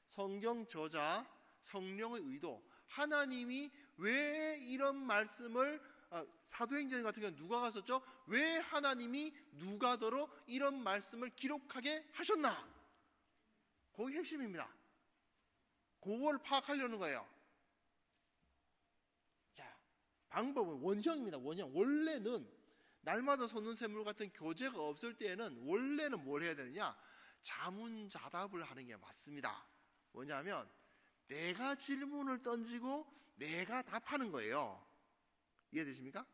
성경 저자, 성령의 의도, 하나님이 왜 이런 말씀을 사도행전 같은 경우는 누가가 썼죠? 왜 하나님이 누가더러 이런 말씀을 기록하게 하셨나? 그게 핵심입니다. 그걸 파악하려는 거예요. 자, 방법은 원형입니다. 원형. 원래는 날마다 솟는 샘물 같은 교재가 없을 때에는 원래는 뭘 해야 되느냐? 자문자답을 하는 게 맞습니다. 뭐냐면 내가 질문을 던지고 내가 답하는 거예요. 이해되십니까?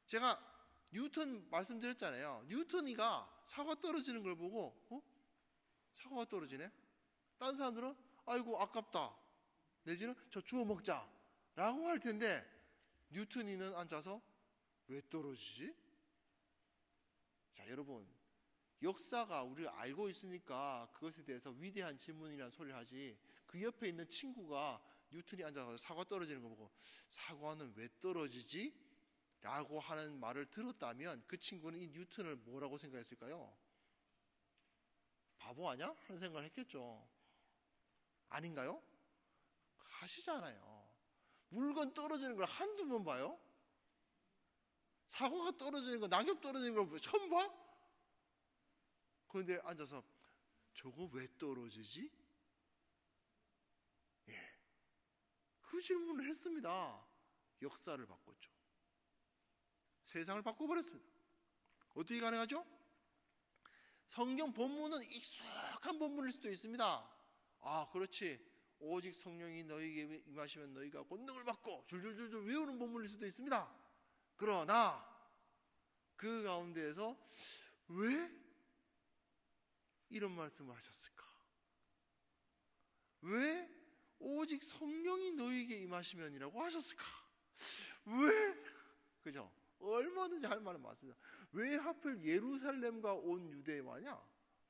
제가 뉴턴 말씀드렸잖아요. 뉴턴이가 사과 떨어지는 걸 보고 사과가 떨어지네? 다른 사람들은 아이고 아깝다, 내지는 저 주워 먹자 라고 할 텐데 뉴턴이는 앉아서 왜 떨어지지? 자, 여러분, 역사가 우리가 알고 있으니까 그것에 대해서 위대한 질문이라는 소리를 하지, 그 옆에 있는 친구가 뉴턴이 앉아서 사과 떨어지는 거 보고 사과는 왜 떨어지지? 라고 하는 말을 들었다면 그 친구는 이 뉴턴을 뭐라고 생각했을까요? 바보 아냐? 하는 생각을 했겠죠. 아닌가요? 하시잖아요. 물건 떨어지는 걸 한두 번 봐요? 사과가 떨어지는 거, 낙엽 떨어지는 걸 처음 봐? 그런데 앉아서 저거 왜 떨어지지? 예, 그 질문을 했습니다. 역사를 바꿨죠. 세상을 바꿔버렸습니다. 어떻게 가능하죠? 성경 본문은 익숙한 본문일 수도 있습니다. 그렇지, 오직 성령이 너희에게 임하시면 너희가 권능을 받고 줄줄줄줄 외우는 본문일 수도 있습니다. 그러나 그 가운데에서 왜 이런 말씀을 하셨을까? 왜 오직 성령이 너희에게 임하시면이라고 하셨을까? 왜? 그죠? 얼마든지 할 말은 많습니다. 왜 하필 예루살렘과 온 유대에 와냐?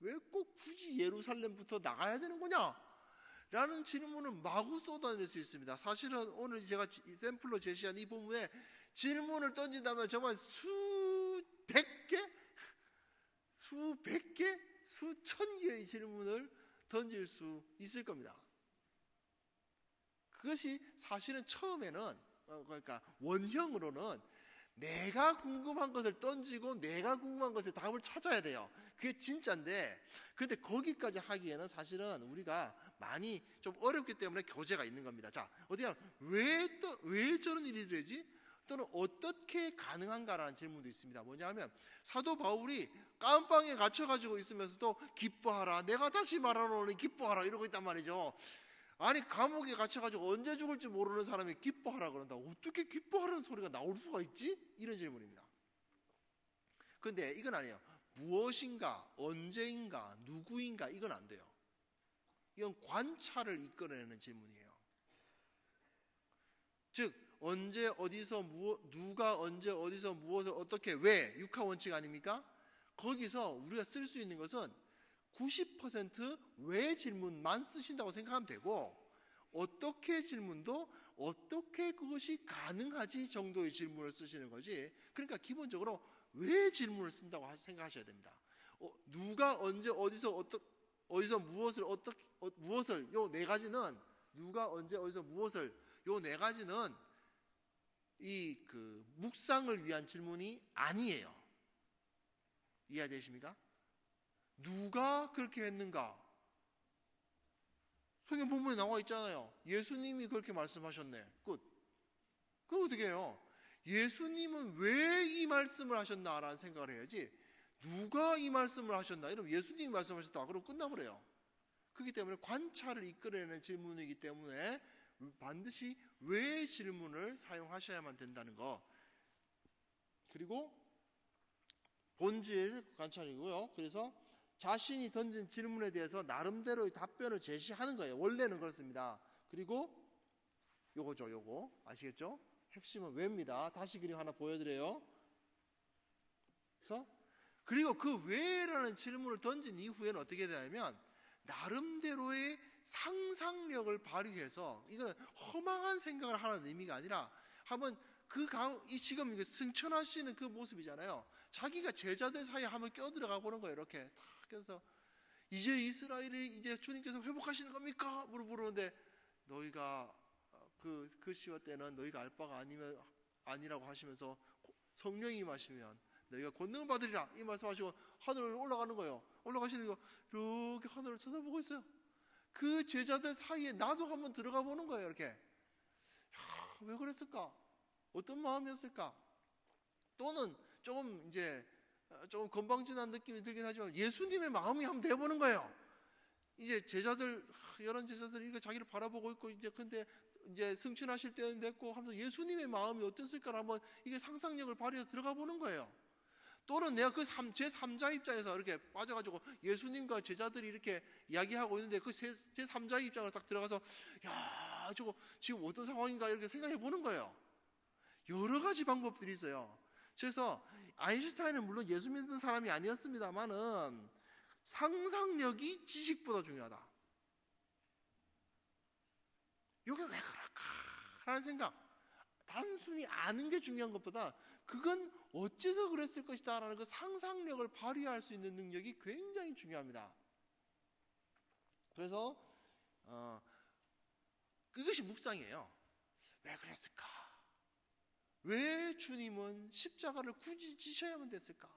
왜 꼭 굳이 예루살렘부터 나가야 되는 거냐? 라는 질문을 마구 쏟아낼 수 있습니다. 사실은 오늘 제가 샘플로 제시한 이 본문에 질문을 던진다면 정말 수백 개, 수천 개의 질문을 던질 수 있을 겁니다. 그것이 사실은 처음에는 그러니까 원형으로는 내가 궁금한 것을 던지고 내가 궁금한 것에 답을 찾아야 돼요. 그게 진짜인데, 근데 거기까지 하기에는 사실은 우리가 많이 좀 어렵기 때문에 교재가 있는 겁니다. 자, 어떻게 하면 왜 저런 일이 되지? 또는 어떻게 가능한가라는 질문도 있습니다. 뭐냐면 사도 바울이 깜빵에 갇혀가지고 있으면서도 기뻐하라, 내가 다시 말하노니 기뻐하라 이러고 있단 말이죠. 아니, 감옥에 갇혀가지고 언제 죽을지 모르는 사람이 기뻐하라 그런다. 어떻게 기뻐하라는 소리가 나올 수가 있지? 이런 질문입니다. 그런데 이건 아니에요. 무엇인가, 언제인가, 누구인가, 이건 안 돼요. 이건 관찰을 이끌어내는 질문이에요. 즉 언제 어디서 누가 언제 어디서 무엇을 어떻게 왜, 육하 원칙 아닙니까? 거기서 우리가 쓸 수 있는 것은 90% 왜 질문만 쓰신다고 생각하면 되고, 어떻게 질문도 어떻게 그것이 가능하지 정도의 질문을 쓰시는 거지. 그러니까 기본적으로 왜 질문을 쓴다고 생각하셔야 됩니다. 누가 언제 어디서 어디서 무엇을 요 네 가지는, 누가 언제 어디서 무엇을, 요 네 가지는 이 묵상을 위한 질문이 아니에요. 이해되십니까? 누가 그렇게 했는가? 성경 본문에 나와 있잖아요. 예수님이 그렇게 말씀하셨네. 끝. 그럼 어떻게 해요? 예수님은 왜 이 말씀을 하셨나라는 생각을 해야지, 누가 이 말씀을 하셨나? 이러면 예수님이 말씀하셨다. 그럼 끝나버려요. 그렇기 때문에 관찰을 이끌어내는 질문이기 때문에 반드시 왜 질문을 사용하셔야만 된다는 거. 그리고 본질 관찰이고요. 그래서 자신이 던진 질문에 대해서 나름대로의 답변을 제시하는 거예요. 원래는 그렇습니다. 그리고 요거죠. 요거 아시겠죠? 핵심은 왜입니다. 다시 그림 하나 보여드려요. 그래서 그리고 그 왜라는 질문을 던진 이후에는 어떻게 되냐면 나름대로의 상상력을 발휘해서, 이건 허망한 생각을 하는 의미가 아니라 한번 지금 승천하시는 그 모습이잖아요. 자기가 제자들 사이에 한번 껴들어가 보는 거예요. 이렇게 탁 껴서 이제 이스라엘이 이제 주님께서 회복하시는 겁니까? 물어보는데 너희가 그 시와 때는 너희가 알 바가 아니라고 하시면서 성령이 임하시면 너희가 권능을 받으리라 이 말씀하시고 하늘을 올라가는 거예요. 올라가시는 거 이렇게 하늘을 쳐다보고 있어요. 그 제자들 사이에 나도 한번 들어가 보는 거예요. 이렇게 왜 그랬을까? 어떤 마음이었을까? 또는 조금 건방진한 느낌이 들긴 하지만 예수님의 마음이 한번 돼보는 거예요. 이제 여러 제자들이 이렇게 자기를 바라보고 있고, 근데 이제 승천하실 때는 됐고 하면서 예수님의 마음이 어땠을까 한번 이게 상상력을 발휘해서 들어가 보는 거예요. 또는 내가 제3자 입장에서 이렇게 빠져가지고 예수님과 제자들이 이렇게 이야기하고 있는데 그 제3자의 입장으로 딱 들어가서 야, 저거 지금 어떤 상황인가 이렇게 생각해 보는 거예요. 여러 가지 방법들이 있어요. 그래서 아인슈타인은 물론 예수 믿는 사람이 아니었습니다만은 상상력이 지식보다 중요하다. 이게 왜 그럴까? 라는 생각. 단순히 아는 게 중요한 것보다 그건 어째서 그랬을 것이다 라는 그 상상력을 발휘할 수 있는 능력이 굉장히 중요합니다. 그래서 그것이 묵상이에요. 왜 그랬을까? 왜 주님은 십자가를 굳이 지셔야만 됐을까?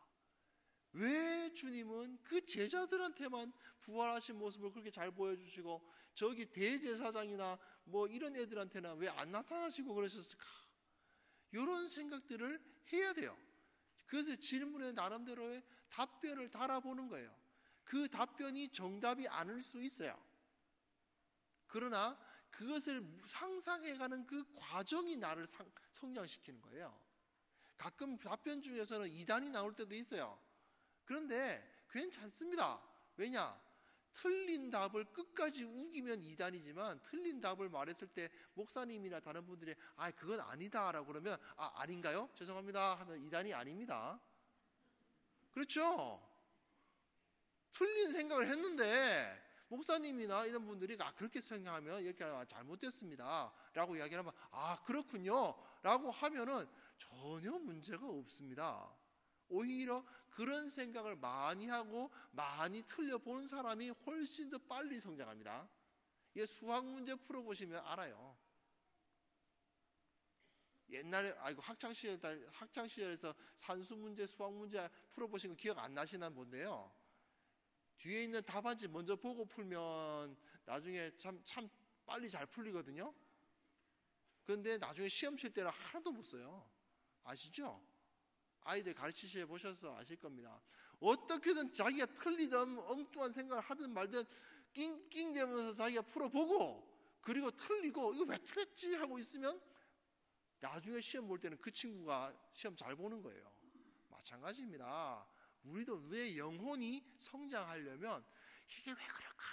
왜 주님은 그 제자들한테만 부활하신 모습을 그렇게 잘 보여주시고 저기 대제사장이나 뭐 이런 애들한테는 왜 안 나타나시고 그러셨을까? 이런 생각들을 해야 돼요. 그래서 질문에 나름대로의 답변을 달아보는 거예요. 그 답변이 정답이 아닐 수 있어요. 그러나 그것을 상상해가는 그 과정이 나를 성장시키는 거예요. 가끔 답변 중에서는 이단이 나올 때도 있어요. 그런데 괜찮습니다. 왜냐? 틀린 답을 끝까지 우기면 이단이지만 틀린 답을 말했을 때 목사님이나 다른 분들이 그건 아니다 라고 그러면 아닌가요? 죄송합니다 하면 이단이 아닙니다. 그렇죠? 틀린 생각을 했는데 목사님이나 이런 분들이 그렇게 생각하면 이렇게 잘못됐습니다 라고 이야기를 하면 그렇군요 라고 하면은 전혀 문제가 없습니다. 오히려 그런 생각을 많이 하고 많이 틀려본 사람이 훨씬 더 빨리 성장합니다. 수학 문제 풀어보시면 알아요. 옛날에 학창 시절에서 산수 문제, 수학 문제 풀어보신 거 기억 안 나시나 본데요. 뒤에 있는 답안지 먼저 보고 풀면 나중에 참 빨리 잘 풀리거든요. 그런데 나중에 시험 칠 때는 하나도 못 써요. 아시죠? 아이들 가르치시해 보셔서 아실 겁니다. 어떻게든 자기가 틀리든 엉뚱한 생각을 하든 말든 낑낑대면서 자기가 풀어보고, 그리고 틀리고 이거 왜 틀렸지 하고 있으면 나중에 시험 볼 때는 그 친구가 시험 잘 보는 거예요. 마찬가지입니다. 우리도 왜 영혼이 성장하려면 이게 왜 그럴까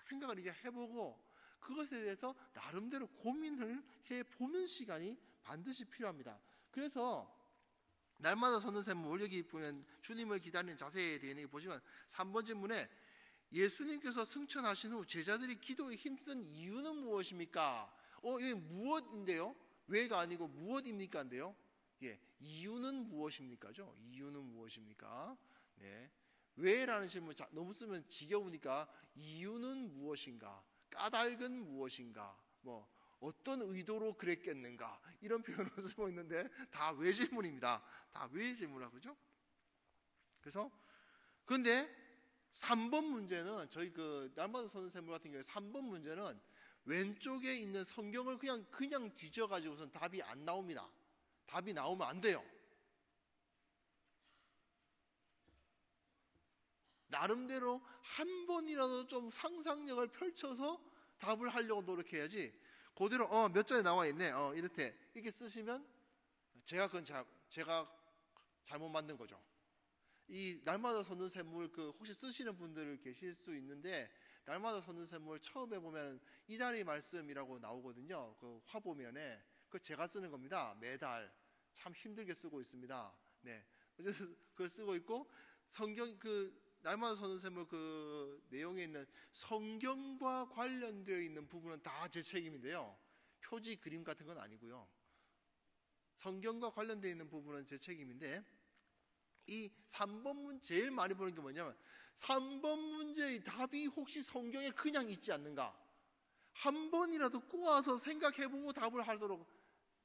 생각을 이제 해보고 그것에 대해서 나름대로 고민을 해보는 시간이 반드시 필요합니다. 그래서 날마다 솟는 샘물, 여기 보면 주님을 기다리는 자세에 대해 보시면 3번 질문에 예수님께서 승천하신 후 제자들이 기도에 힘쓴 이유는 무엇입니까? 이게 무엇인데요? 왜가 아니고 무엇입니까인데요? 예, 이유는 무엇입니까죠? 이유는 무엇입니까? 네, 왜라는 질문 너무 쓰면 지겨우니까 이유는 무엇인가? 까닭은 무엇인가? 뭐 어떤 의도로 그랬겠는가? 이런 표현을 쓰고 있는데 다 왜 질문입니다. 다 왜 질문이라고 그러죠? 그래서 근데 3번 문제는 저희 그 날마다 솟는 샘물 같은 경우에 3번 문제는 왼쪽에 있는 성경을 그냥 뒤져가지고선 답이 안 나옵니다. 답이 나오면 안 돼요. 나름대로 한 번이라도 좀 상상력을 펼쳐서 답을 하려고 노력해야지. 그대로 몇 절에 나와 있네. 이렇게 쓰시면 제가 잘못 만든 거죠. 이 날마다 솟는 샘물 혹시 쓰시는 분들 계실 수 있는데 날마다 솟는 샘물 처음에 보면 이달의 말씀이라고 나오거든요. 그 화보면에 그 제가 쓰는 겁니다. 매달 참 힘들게 쓰고 있습니다. 네, 그래서 그걸 쓰고 있고 성경 날마다 솟는 샘물 그 내용에 있는 성경과 관련되어 있는 부분은 다 제 책임인데요. 표지 그림 같은 건 아니고요. 성경과 관련되어 있는 부분은 제 책임인데 이 3번 문제 제일 많이 보는 게 뭐냐면 3번 문제의 답이 혹시 성경에 그냥 있지 않는가? 한 번이라도 꼬아서 생각해보고 답을 하도록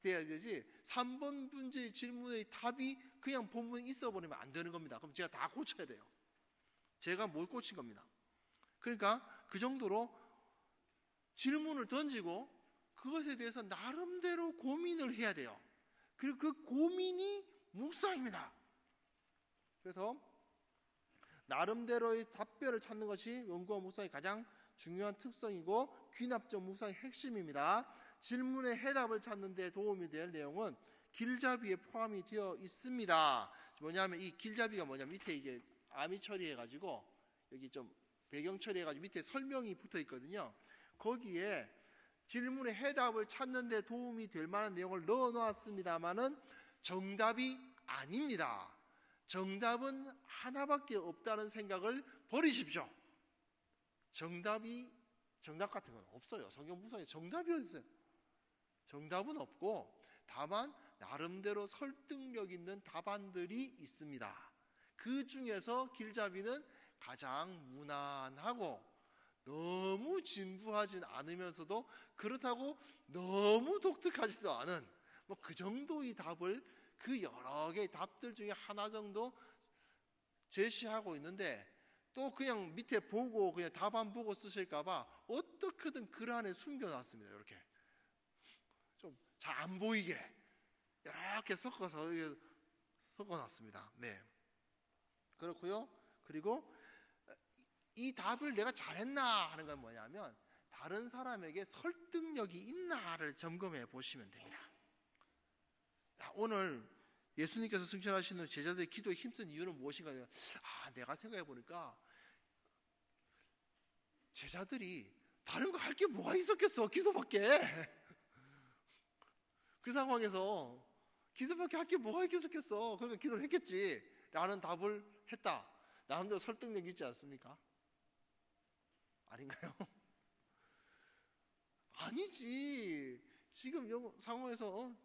돼야 되지 3번 문제의 질문의 답이 그냥 본문에 있어버리면 안 되는 겁니다. 그럼 제가 다 고쳐야 돼요. 제가 못 고친 겁니다. 그러니까 그 정도로 질문을 던지고 그것에 대해서 나름대로 고민을 해야 돼요. 그리고 그 고민이 묵상입니다. 그래서 나름대로의 답변을 찾는 것이 연구와 묵상의 가장 중요한 특성이고 귀납적 묵상의 핵심입니다. 질문의 해답을 찾는 데 도움이 될 내용은 길잡이에 포함이 되어 있습니다. 뭐냐면 이 길잡이가 뭐냐면 밑에 이게 아미 처리해가지고 여기 좀 배경 처리해가지고 밑에 설명이 붙어 있거든요. 거기에 질문의 해답을 찾는 데 도움이 될 만한 내용을 넣어 놓았습니다만은 정답이 아닙니다. 정답은 하나밖에 없다는 생각을 버리십시오. 정답 같은 건 없어요. 성경 묵상에 정답이 어디 있어요? 정답은 없고 다만 나름대로 설득력 있는 답안들이 있습니다. 그 중에서 길잡이는 가장 무난하고 너무 진부하진 않으면서도 그렇다고 너무 독특하지도 않은 그 정도의 답을 그 여러 개의 답들 중에 하나 정도 제시하고 있는데 또 그냥 밑에 보고 그냥 답안 보고 쓰실까봐 어떻게든 글 안에 숨겨놨습니다. 이렇게 좀 잘 안 보이게 이렇게 섞어놨습니다. 네, 그렇고요. 그리고 이 답을 내가 잘했나 하는 건 뭐냐면 다른 사람에게 설득력이 있나를 점검해 보시면 됩니다. 오늘 예수님께서 승천하시는 제자들의 기도에 힘쓴 이유는 무엇인가? 내가 생각해 보니까 제자들이 다른 거 할 게 뭐가 있었겠어? 기도밖에. 그 상황에서 기도밖에 할 게 뭐가 있겠어? 그러니까 기도를 했겠지 라는 답을 했다. 나름대로 설득력 있지 않습니까? 아닌가요? 아니지. 지금 이 상황에서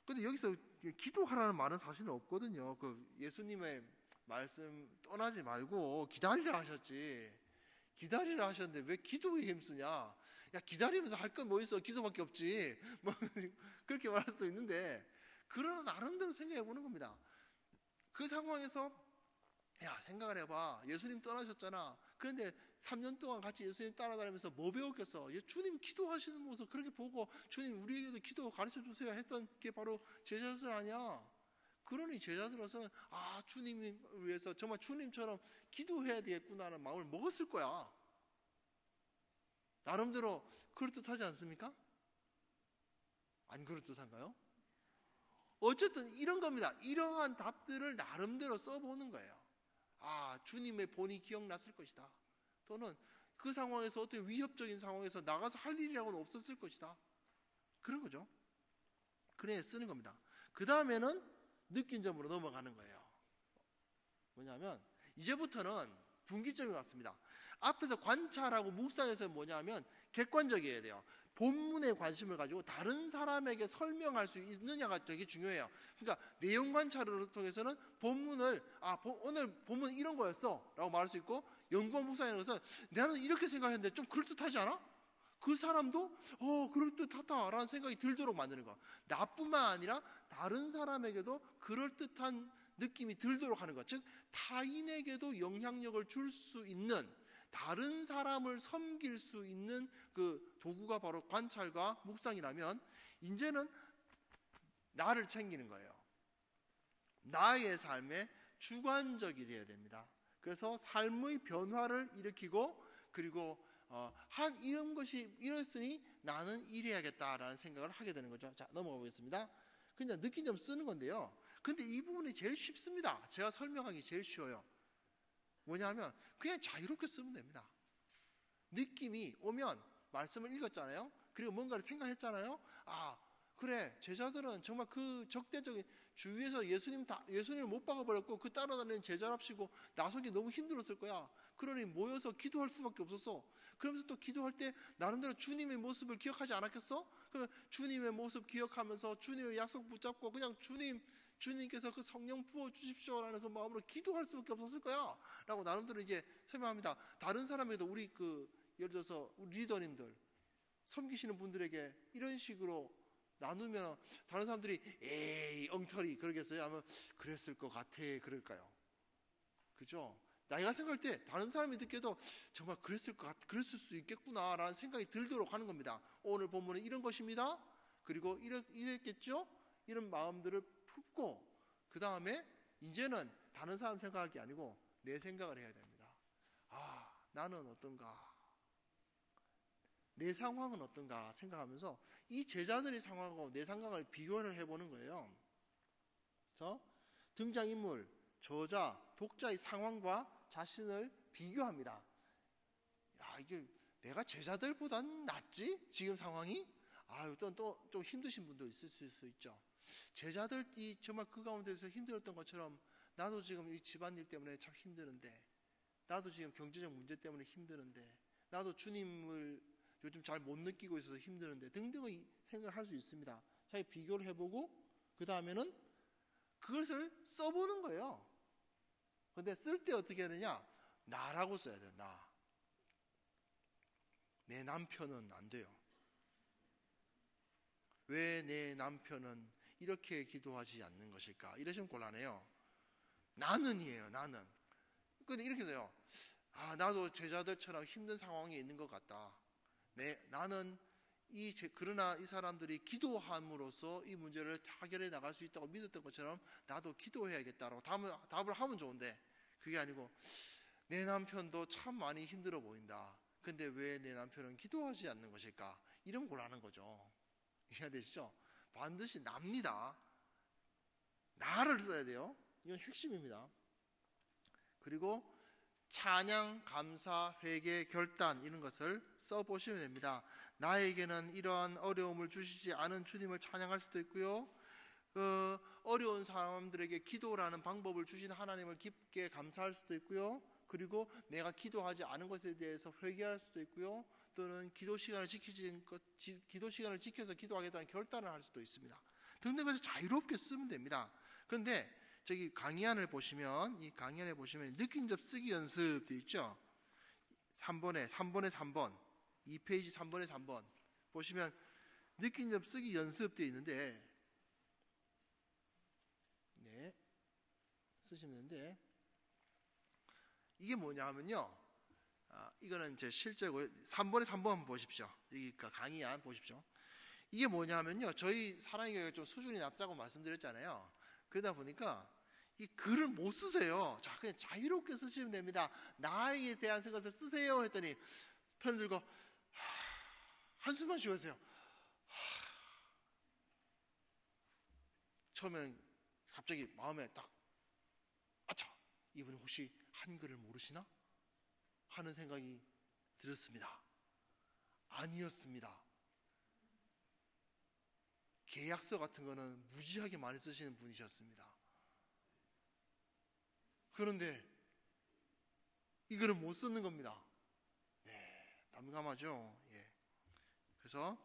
근데 여기서 기도하라는 말은 사실은 없거든요. 예수님의 말씀 떠나지 말고 기다리라 하셨지. 기다리라 하셨는데 왜 기도에 힘쓰냐? 야, 기다리면서 할 건 뭐 있어? 기도밖에 없지. 뭐 그렇게 말할 수 있는데 그러나 나름대로 생각해 보는 겁니다. 그 상황에서 야, 생각을 해봐. 예수님 떠나셨잖아. 그런데 3년 동안 같이 예수님 따라다니면서 뭐 배웠겠어? 주님 기도하시는 모습 그렇게 보고 주님 우리에게도 기도 가르쳐 주세요 했던 게 바로 제자들 아니야. 그러니 제자들로서는 아, 주님을 위해서 정말 주님처럼 기도해야 되겠구나라는 마음을 먹었을 거야. 나름대로 그럴듯하지 않습니까? 안 그럴듯한가요? 어쨌든 이런 겁니다. 이러한 답들을 나름대로 써보는 거예요. 아, 주님의 본이 기억났을 것이다. 또는 그 상황에서 어떤 위협적인 상황에서 나가서 할 일이라고는 없었을 것이다. 그런 거죠. 그래 쓰는 겁니다. 그 다음에는 느낀 점으로 넘어가는 거예요. 뭐냐면 이제부터는 분기점이 왔습니다. 앞에서 관찰하고 묵상해서 뭐냐면 객관적이어야 돼요. 본문에 관심을 가지고 다른 사람에게 설명할 수 있느냐가 되게 중요해요. 그러니까 내용 관찰을 통해서는 본문을 오늘 본문 이런 거였어 라고 말할 수 있고, 연구와 묵상하는 것은 나는 이렇게 생각했는데 좀 그럴듯하지 않아? 그 사람도 그럴듯하다라는 생각이 들도록 만드는 거. 나뿐만 아니라 다른 사람에게도 그럴듯한 느낌이 들도록 하는 것. 즉 타인에게도 영향력을 줄 수 있는, 다른 사람을 섬길 수 있는 그 도구가 바로 관찰과 묵상이라면, 이제는 나를 챙기는 거예요. 나의 삶에 주관적이 되어야 됩니다. 그래서 삶의 변화를 일으키고, 그리고 이런 것이 이랬으니 나는 이래야겠다라는 생각을 하게 되는 거죠. 자, 넘어가 보겠습니다. 그냥 느낀 점 쓰는 건데요. 근데 이 부분이 제일 쉽습니다. 제가 설명하기 제일 쉬워요. 뭐냐면 그냥 자유롭게 쓰면 됩니다. 느낌이 오면 말씀을 읽었잖아요. 그리고 뭔가를 생각했잖아요. 아, 그래, 제자들은 정말 그 적대적인 주위에서 예수님을 못 박아버렸고 그 따라다니는 제자랍시고 나서기 너무 힘들었을 거야. 그러니 모여서 기도할 수밖에 없었어. 그러면서 또 기도할 때 나름대로 주님의 모습을 기억하지 않았겠어? 그러면 주님의 모습 기억하면서 주님의 약속 붙잡고 그냥 주님께서 그 성령 부어주십시오라는 그 마음으로 기도할 수밖에 없었을 거야 라고 나름대로 이제 설명합니다. 다른 사람에도 우리 예를 들어서 우리 리더님들 섬기시는 분들에게 이런 식으로 나누면 다른 사람들이 에이 엉터리 그러겠어요? 아니면 그랬을 것 같아 그럴까요? 그죠? 내가 생각할 때 다른 사람이 듣기에도 정말 그랬을 수 있겠구나 라는 생각이 들도록 하는 겁니다. 오늘 본문은 이런 것입니다. 그리고 이랬겠죠? 이런 마음들을 품고 그 다음에 이제는 다른 사람 생각할 게 아니고 내 생각을 해야 됩니다. 아, 나는 어떤가? 내 상황은 어떤가 생각하면서 이 제자들의 상황하고 내 상황을 비교를 해보는 거예요. 그래서 등장인물, 저자, 독자의 상황과 자신을 비교합니다. 야, 이게 내가 제자들보단 낫지? 지금 상황이? 또 좀 힘드신 분도 있을 수 있죠. 제자들이 정말 그 가운데서 힘들었던 것처럼 나도 지금 이 집안일 때문에 참 힘드는데, 나도 지금 경제적 문제 때문에 힘드는데, 나도 주님을 요즘 잘 못 느끼고 있어서 힘드는데 등등의 생각을 할 수 있습니다. 자기 비교를 해보고 그 다음에는 그것을 써보는 거예요. 근데 쓸 때 어떻게 해야 되냐? 나라고 써야 돼요. 나. 내 남편은 안 돼요. 왜 내 남편은 이렇게 기도하지 않는 것일까? 이러시면 곤란해요. 나는이에요. 나는. 근데 이렇게 돼요. 나도 제자들처럼 힘든 상황에 있는 것 같다. 나는 그러나 이 사람들이 기도함으로써 이 문제를 해결해 나갈 수 있다고 믿었던 것처럼 나도 기도해야겠다라고 답을 하면 좋은데, 그게 아니고 내 남편도 참 많이 힘들어 보인다. 근데 왜 내 남편은 기도하지 않는 것일까? 이런 곤란한 거죠. 이해되시죠? 반드시 납니다. 나를 써야 돼요. 이건 핵심입니다. 그리고 찬양, 감사, 회개, 결단 이런 것을 써보시면 됩니다. 나에게는 이러한 어려움을 주시지 않은 주님을 찬양할 수도 있고요. 어려운 사람들에게 기도라는 방법을 주신 하나님을 깊게 감사할 수도 있고요. 그리고 내가 기도하지 않은 것에 대해서 회개할 수도 있고요. 또는 기도 시간을 지켜서 기도하겠다는 결단을 할 수도 있습니다. 등등 해서 자유롭게 쓰면 됩니다. 그런데 저기 강의안을 보시면, 이 강의안에 보시면 느낀 점 쓰기 연습도 있죠. 3번에 3번 2페이지 3번에 3번 보시면 느낀 점 쓰기 연습도 있는데, 네, 쓰시면 되는데 이게 뭐냐 하면요. 이거는 제 실제고 3번에 3번 한번 보십시오. 여기가 강의안 보십시오. 이게 뭐냐 하면요. 저희 사랑의 교회가 좀 수준이 낮다고 말씀드렸잖아요. 그러다 보니까 이 글을 못 쓰세요. 자, 그냥 자유롭게 쓰시면 됩니다. 나에 대한 것을 쓰세요 했더니 편 들고 한숨만 쉬어주세요. 처음엔 갑자기 마음에 딱 아차, 이분이 혹시 한글을 모르시나? 하는 생각이 들었습니다. 아니었습니다. 계약서 같은 거는 무지하게 많이 쓰시는 분이셨습니다. 그런데 이거는 못 쓰는 겁니다. 네, 난감하죠. 예. 그래서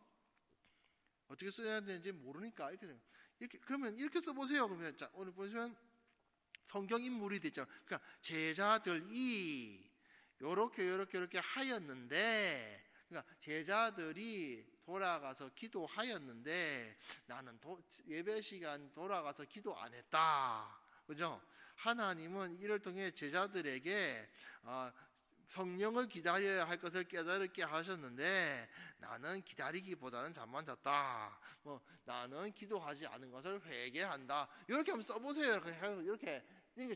어떻게 써야 되는지 모르니까 이렇게 그러면 이렇게 써보세요. 그러면 자, 오늘 보시면 성경 인물이 됐죠. 그러니까 제자들이 요렇게 하였는데, 그러니까 제자들이 돌아가서 기도하였는데 나는 예배 시간 돌아가서 기도 안 했다. 그죠? 하나님은 이를 통해 제자들에게 성령을 기다려야 할 것을 깨달게 하셨는데 나는 기다리기보다는 잠만 잤다. 나는 기도하지 않은 것을 회개한다. 이렇게 한번 써보세요. 이렇게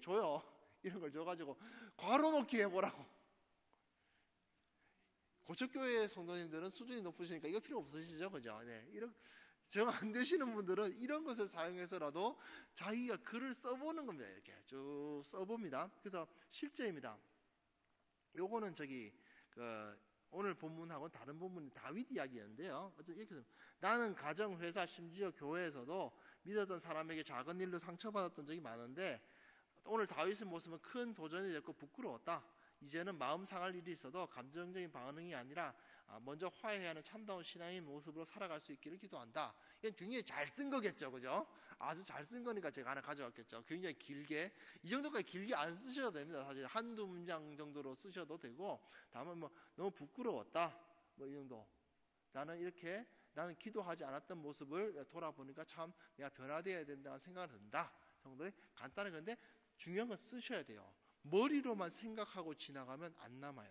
줘요. 이런 걸 줘가지고 괄호넣기 해보라고. 고척교회 성도님들은 수준이 높으시니까 이거 필요 없으시죠, 그죠? 네, 이런 정 안 되시는 분들은 이런 것을 사용해서라도 자기가 글을 써보는 겁니다. 이렇게 쭉 써봅니다. 그래서 실제입니다. 요거는 오늘 본문하고 다른 본문이 다윗 이야기였는데요. 이렇게 나는 가정, 회사, 심지어 교회에서도 믿었던 사람에게 작은 일로 상처받았던 적이 많은데 오늘 다윗의 모습은 큰 도전이 됐고 부끄러웠다. 이제는 마음 상할 일이 있어도 감정적인 반응이 아니라 먼저 화해하는 참다운 신앙의 모습으로 살아갈 수 있기를 기도한다. 이건 굉장히 잘 쓴 거겠죠, 그죠? 아주 잘 쓴 거니까 제가 하나 가져왔겠죠. 굉장히 길게, 이 정도까지 길게 안 쓰셔도 됩니다. 사실 한두 문장 정도로 쓰셔도 되고, 다만 너무 부끄러웠다, 이 정도. 나는 기도하지 않았던 모습을 돌아보니까 참 내가 변화되어야 된다는 생각이 든다. 정도의 간단한 건데 중요한 건 쓰셔야 돼요. 머리로만 생각하고 지나가면 안 남아요.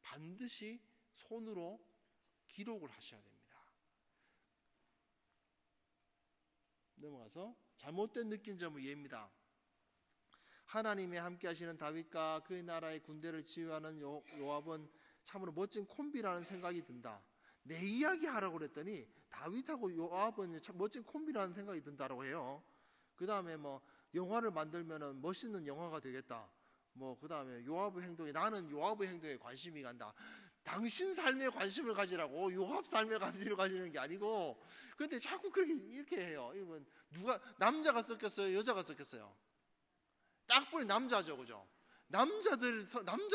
반드시 손으로 기록을 하셔야 됩니다. 넘어가서 잘못된 느낀 점을 이해입니다. 하나님이 함께 하시는 다윗과 그의 나라의 군대를 지휘하는 요압은 참으로 멋진 콤비라는 생각이 든다. 내 이야기 하라고 그랬더니 다윗하고 요압은 참 멋진 콤비라는 생각이 든다라고 해요. 그 다음에 영화를 만들면은 멋있는 영화가 되겠다. 그 다음에 요압의 행동이, 나는 요압의 행동에 관심이 간다. 당신 삶에 관심을 가지라고 요압 삶에 관심을 가지는 게 아니고, 근데 자꾸 이렇게 해요. 이건 누가 남자가 썼겠어요? 여자가 썼겠어요? 딱 보니 남자죠, 그죠? 남자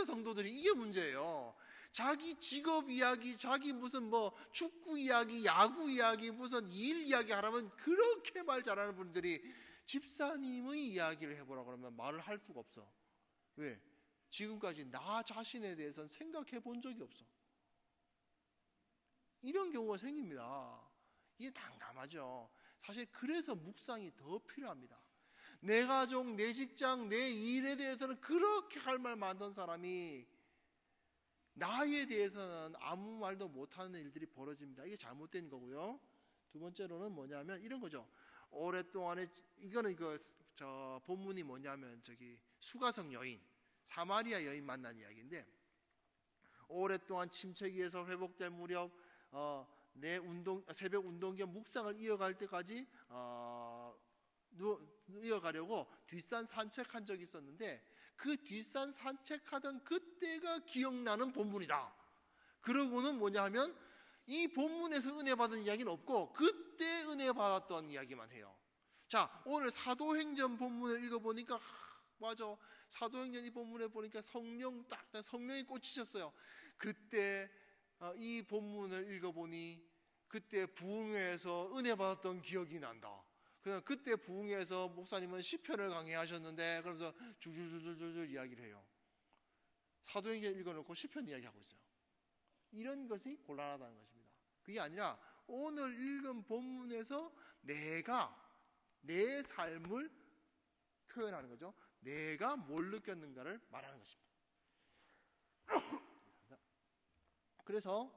성도들이 이게 문제예요. 자기 직업 이야기, 자기 무슨 축구 이야기, 야구 이야기, 무슨 일 이야기 하라면 그렇게 말 잘하는 분들이 집사님의 이야기를 해보라 그러면 말을 할 수가 없어. 왜? 지금까지 나 자신에 대해서는 생각해 본 적이 없어. 이런 경우가 생깁니다. 이게 난감하죠. 사실 그래서 묵상이 더 필요합니다. 내 가족, 내 직장, 내 일에 대해서는 그렇게 할 말 많던 사람이 나에 대해서는 아무 말도 못하는 일들이 벌어집니다. 이게 잘못된 거고요. 두 번째로는 뭐냐면 이런 거죠. 오랫동안에 이거는 본문이 뭐냐면 수가성 여인, 사마리아 여인 만난 이야기인데, 오랫동안 침체기에서 회복될 무렵 내 새벽 운동 겸 묵상을 이어갈 때까지 이어가려고 뒷산 산책한 적이 있었는데 그 뒷산 산책하던 그때가 기억나는 본문이다. 그러고는 뭐냐 하면 이 본문에서 은혜 받은 이야기는 없고 그때 은혜 받았던 이야기만 해요. 자, 오늘 사도행전 본문을 읽어보니까 맞아, 사도행전 이 본문에 보니까 성령이 꽂히셨어요. 그때 이 본문을 읽어보니 그때 부흥회에서 은혜 받았던 기억이 난다. 그때 부흥회에서 목사님은 시편을 강의하셨는데 그러면서 줄줄줄줄 이야기를 해요. 사도행전 읽어놓고 시편 이야기하고 있어요. 이런 것이 곤란하다는 것입니다. 그게 아니라 오늘 읽은 본문에서 내가 내 삶을 표현하는 거죠. 내가 뭘 느꼈는가를 말하는 것입니다. 그래서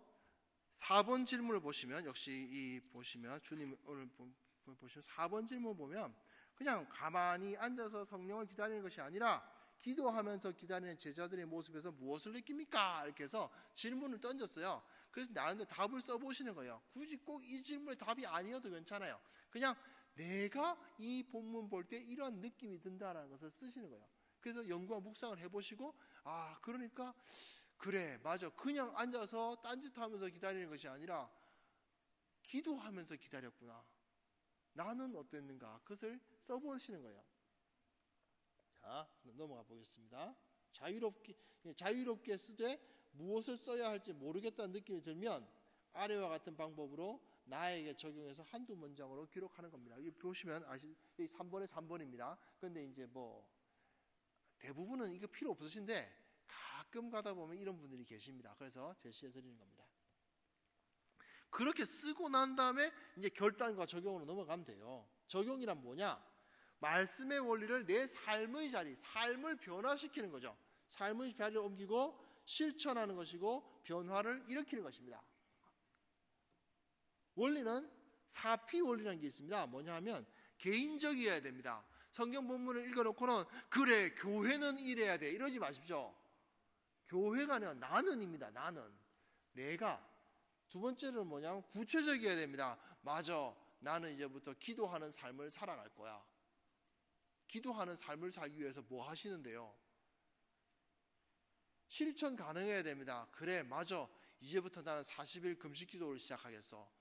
4번 질문을 보시면 역시 보시면 주님 오늘 보시면 4번 질문 보면 그냥 가만히 앉아서 성령을 기다리는 것이 아니라 기도하면서 기다리는 제자들의 모습에서 무엇을 느낍니까? 이렇게 해서 질문을 던졌어요. 그래서 나한테 답을 써보시는 거예요. 굳이 꼭 이 질문의 답이 아니어도 괜찮아요. 그냥 내가 이 본문 볼 때 이러한 느낌이 든다는 것을 쓰시는 거예요. 그래서 연구와 묵상을 해보시고 그러니까 그래 맞아 그냥 앉아서 딴짓하면서 기다리는 것이 아니라 기도하면서 기다렸구나. 나는 어땠는가 그것을 써보시는 거예요. 자 넘어가 보겠습니다. 자유롭게 쓰되 무엇을 써야 할지 모르겠다는 느낌이 들면 아래와 같은 방법으로 나에게 적용해서 한두 문장으로 기록하는 겁니다. 여기 보시면 여기 3번에 3번입니다. 그런데 이제 대부분은 이거 필요 없으신데 가끔 가다 보면 이런 분들이 계십니다. 그래서 제시해 드리는 겁니다. 그렇게 쓰고 난 다음에 이제 결단과 적용으로 넘어가면 돼요. 적용이란 뭐냐? 말씀의 원리를 내 삶의 자리, 삶을 변화시키는 거죠. 삶의 자리를 옮기고 실천하는 것이고 변화를 일으키는 것입니다. 원리는 4P 원리라는 게 있습니다. 뭐냐 하면 개인적이어야 됩니다. 성경 본문을 읽어놓고는 그래 교회는 이래야 돼 이러지 마십시오. 교회가 아니라 나는입니다. 나는 내가. 두 번째는 뭐냐면 구체적이어야 됩니다. 맞아 나는 이제부터 기도하는 삶을 살아갈 거야. 기도하는 삶을 살기 위해서 뭐 하시는데요? 실천 가능해야 됩니다. 그래 맞아 이제부터 나는 40일 금식 기도를 시작하겠어.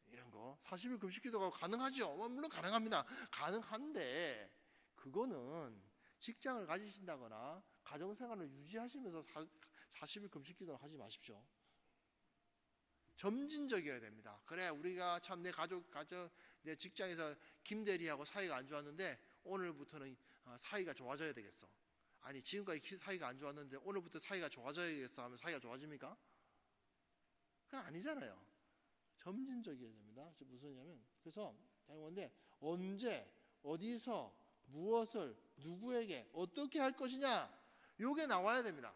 이런 거 40일 금식 기도가 가능하죠. 물론 가능합니다. 가능한데 그거는 직장을 가지신다거나 가정생활을 유지하시면서 40일 금식 기도를 하지 마십시오. 점진적이어야 됩니다. 그래 우리가 참 내 직장에서 김대리하고 사이가 안 좋았는데 오늘부터는 사이가 좋아져야 되겠어. 아니 지금까지 사이가 안 좋았는데 오늘부터 사이가 좋아져야겠어 하면 사이가 좋아집니까? 그건 아니잖아요. 점진적이어야 됩니다. 무슨 얘기냐면 그래서 다른건데 언제 어디서 무엇을 누구에게 어떻게 할 것이냐 요게 나와야 됩니다.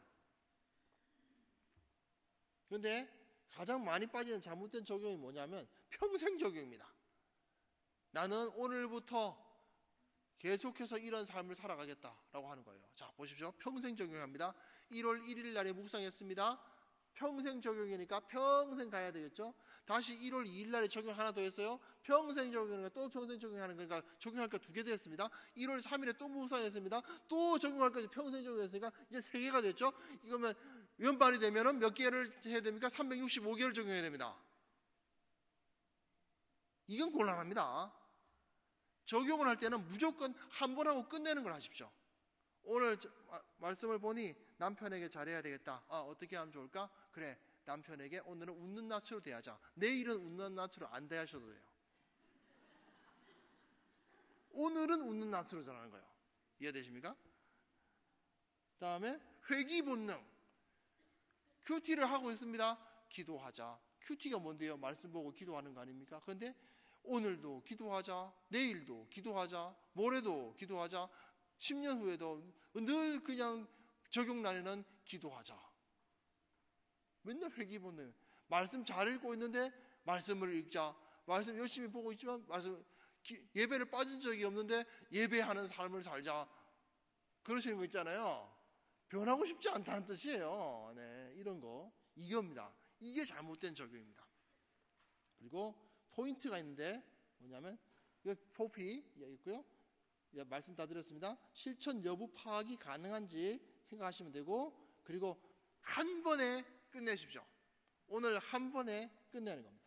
그런데 가장 많이 빠지는 잘못된 적용이 뭐냐면 평생 적용입니다. 나는 오늘부터 계속해서 이런 삶을 살아가겠다라고 하는 거예요. 자 보십시오. 평생 적용합니다. 1월 1일 날에 묵상했습니다. 평생 적용이니까 평생 가야 되겠죠. 다시 1월 2일 날에 적용 하나 더 했어요. 평생 적용이니까 또 평생 적용하는 거니까 적용할 거 2개 됐습니다. 1월 3일에 또 묵상했습니다. 또 적용할 거지 평생 적용했으니까 이제 3개가 됐죠. 이거면 연말이 되면은 몇 개를 해야 됩니까? 365개를 적용해야 됩니다. 이건 곤란합니다. 적용을 할 때는 무조건 한 번 하고 끝내는 걸 하십시오. 오늘 말씀을 보니 남편에게 잘해야 되겠다. 어떻게 하면 좋을까? 그래 남편에게 오늘은 웃는 낯으로 대하자. 내일은 웃는 낯으로 안 대하셔도 돼요. 오늘은 웃는 낯으로 전하는 거예요. 이해되십니까? 다음에 회귀 본능. 큐티를 하고 있습니다. 기도하자. 큐티가 뭔데요? 말씀 보고 기도하는 거 아닙니까? 그런데 오늘도 기도하자. 내일도 기도하자. 모레도 기도하자. 10년 후에도 늘 그냥 적용란에는 기도하자. 맨날 회귀 본능. 말씀 잘 읽고 있는데 말씀을 읽자. 말씀 열심히 보고 있지만 예배를 빠진 적이 없는데 예배하는 삶을 살자. 그러시는 거 있잖아요. 변하고 싶지 않다는 뜻이에요. 네, 이런 거 이겁니다. 이게 잘못된 적용입니다. 그리고 포인트가 있는데 뭐냐면 이거 4P 있고요. 말씀 다 드렸습니다. 실천 여부 파악이 가능한지 생각하시면 되고 그리고 한 번에 끝내십시오. 오늘 한 번에 끝내는 겁니다.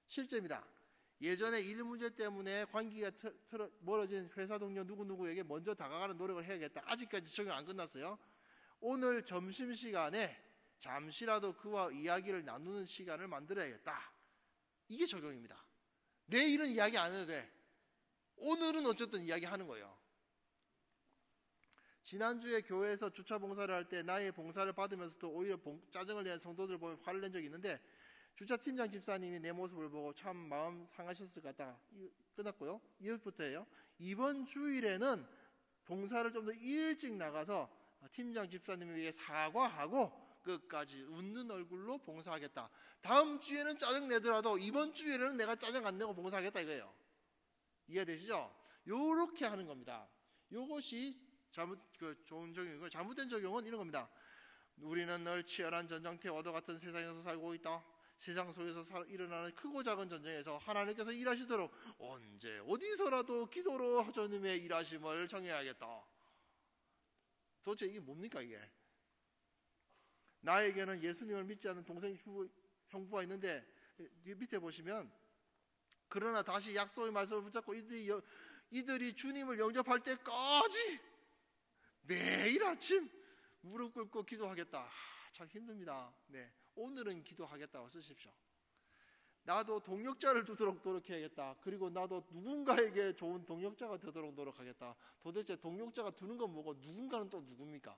실제입니다. 예전에 일 문제 때문에 관계가 멀어진 회사 동료 누구누구에게 먼저 다가가는 노력을 해야겠다. 아직까지 적용 안 끝났어요. 오늘 점심시간에 잠시라도 그와 이야기를 나누는 시간을 만들어야겠다. 이게 적용입니다. 내일은 이야기 안 해도 돼. 오늘은 어쨌든 이야기하는 거예요. 지난주에 교회에서 주차 봉사를 할 때 나의 봉사를 받으면서도 오히려 짜증을 내는 성도들 보면 화를 낸 적이 있는데 주차팀장 집사님이 내 모습을 보고 참 마음 상하셨을 것 같다. 끝났고요. 이것부터예요. 이번 주일에는 봉사를 좀 더 일찍 나가서 팀장 집사님에게 사과하고 끝까지 웃는 얼굴로 봉사하겠다. 다음 주에는 짜증 내더라도 이번 주에는 내가 짜증 안 내고 봉사하겠다 이거예요. 이해되시죠? 요렇게 하는 겁니다. 요것이 좋은 적용이고, 잘못된 적용은 이런 겁니다. 우리는 늘 치열한 전장태와도 같은 세상에서 살고 있다. 세상 속에서 일어나는 크고 작은 전쟁에서 하나님께서 일하시도록 언제 어디서라도 기도로 하나님의 일하심을 청해야겠다. 도대체 이게 뭡니까 이게? 나에게는 예수님을 믿지 않는 동생 형부가 있는데 밑에 보시면 그러나 다시 약속의 말씀을 붙잡고 이들이 주님을 영접할 때까지 매일 아침 무릎 꿇고 기도하겠다. 참 힘듭니다. 네, 오늘은 기도하겠다고 쓰십시오. 나도 동역자를 두도록 노력해야겠다. 그리고 나도 누군가에게 좋은 동역자가 되도록 노력하겠다. 도대체 동역자가 두는 건 뭐고 누군가는 또 누굽니까?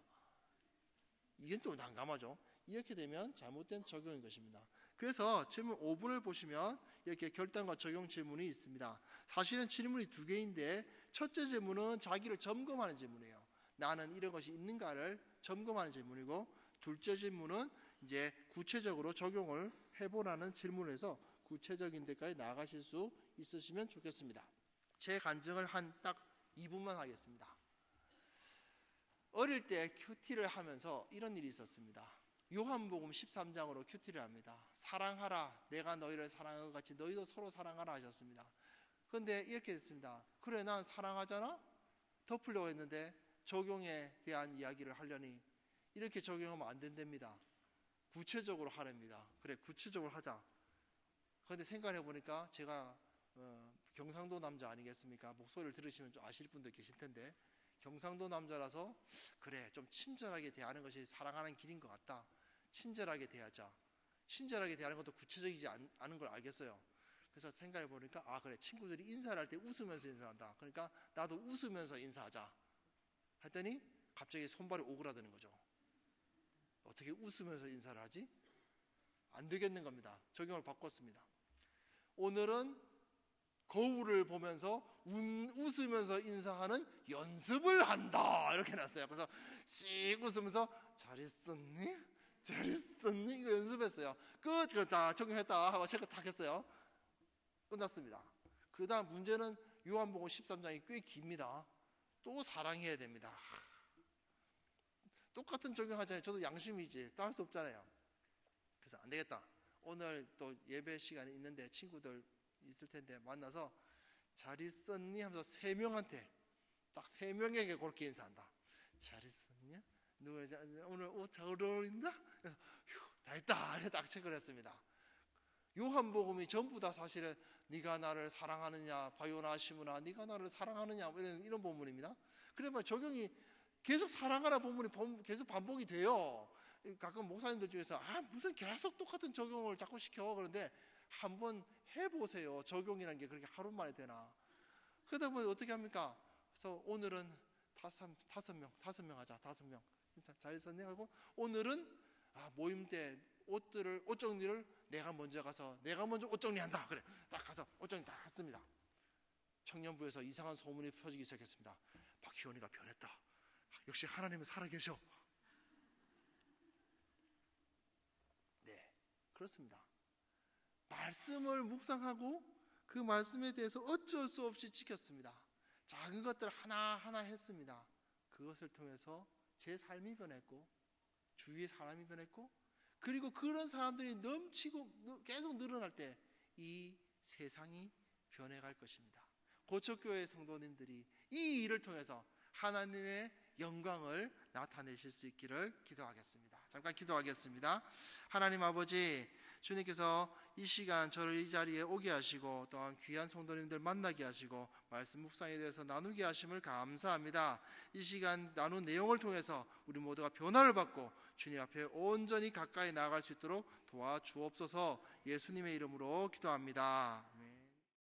이게 또 난감하죠. 이렇게 되면 잘못된 적용인 것입니다. 그래서 질문 5번을 보시면 이렇게 결단과 적용 질문이 있습니다. 사실은 질문이 두 개인데 첫째 질문은 자기를 점검하는 질문이에요. 나는 이런 것이 있는가를 점검하는 질문이고, 둘째 질문은 이제 구체적으로 적용을 해보라는 질문에서 구체적인 데까지 나아가실 수 있으시면 좋겠습니다. 제 간증을 한 딱 2분만 하겠습니다. 어릴 때 큐티를 하면서 이런 일이 있었습니다. 요한복음 13장으로 큐티를 합니다. 사랑하라, 내가 너희를 사랑한 것 같이 너희도 서로 사랑하라 하셨습니다. 그런데 이렇게 됐습니다. 그래, 난 사랑하잖아? 덮으려고 했는데 적용에 대한 이야기를 하려니 이렇게 적용하면 안 된답니다. 구체적으로 하랍니다. 그래, 구체적으로 하자. 그런데 생각해 보니까 제가 경상도 남자 아니겠습니까? 목소리를 들으시면 좀 아실 분들 계실 텐데, 경상도 남자라서 그래, 좀 친절하게 대하는 것이 사랑하는 길인 것 같다. 친절하게 대하자. 친절하게 대하는 것도 구체적이지 않은 걸 알겠어요. 그래서 생각해 보니까 그래, 친구들이 인사를 할 때 웃으면서 인사한다. 그러니까 나도 웃으면서 인사하자 했더니 갑자기 손발이 오그라드는 거죠. 어떻게 웃으면서 인사를 하지? 안 되겠는 겁니다. 적용을 바꿨습니다. 오늘은 거울을 보면서 웃으면서 인사하는 연습을 한다. 이렇게 놨어요. 그래서 씩 웃으면서 잘 있었니? 잘 있었니? 이거 연습했어요. 그거 다 적용했다 하고 체크 탁 했어요. 끝났습니다. 그 다음 문제는 요한복음 13장이 꽤 깁니다. 또 사랑해야 됩니다. 똑같은 적용하잖아요. 저도 양심이지. 또 할 수 없잖아요. 그래서 안 되겠다. 오늘 또 예배 시간이 있는데 친구들 있을 텐데 만나서 잘 있었니? 하면서 세 명한테, 딱 세 명에게 그렇게 인사한다. 잘 있었냐? 오늘 옷 잘 어울린다? 그래서 다 했다. 딱 체크를 했습니다. 요한복음이 전부 다 사실은 네가 나를 사랑하느냐, 바요나 시므나 네가 나를 사랑하느냐 이런 본문입니다. 그러면 적용이 계속 사랑하라 본문이 계속 반복이 돼요. 가끔 목사님들 중에서 무슨 계속 똑같은 적용을 자꾸 시켜. 그런데 한번 해보세요. 적용이라는 게 그렇게 하루 만에 되나. 그러다 보니 어떻게 합니까? 그래서 오늘은 다섯 명 하자. 5명 잘 있었네 하고, 오늘은 모임 때 옷 정리를 내가 먼저 가서 내가 먼저 옷 정리한다. 그래, 딱 가서 옷 정리 다 했습니다. 청년부에서 이상한 소문이 퍼지기 시작했습니다. 박희원이가 변했다. 역시 하나님은 살아계셔. 네, 그렇습니다. 말씀을 묵상하고 그 말씀에 대해서 어쩔 수 없이 지켰습니다. 작은 것들 하나하나 했습니다. 그것을 통해서 제 삶이 변했고 주위의 사람이 변했고, 그리고 그런 사람들이 넘치고 계속 늘어날 때 이 세상이 변해갈 것입니다. 고척교회 성도님들이 이 일을 통해서 하나님의 영광을 나타내실 수 있기를 기도하겠습니다. 잠깐 기도하겠습니다. 하나님 아버지, 주님께서 이 시간 저를 이 자리에 오게 하시고 또한 귀한 성도님들 만나게 하시고 말씀 묵상에 대해서 나누게 하심을 감사합니다. 이 시간 나눈 내용을 통해서 우리 모두가 변화를 받고 주님 앞에 온전히 가까이 나아갈 수 있도록 도와주옵소서. 예수님의 이름으로 기도합니다. 아멘.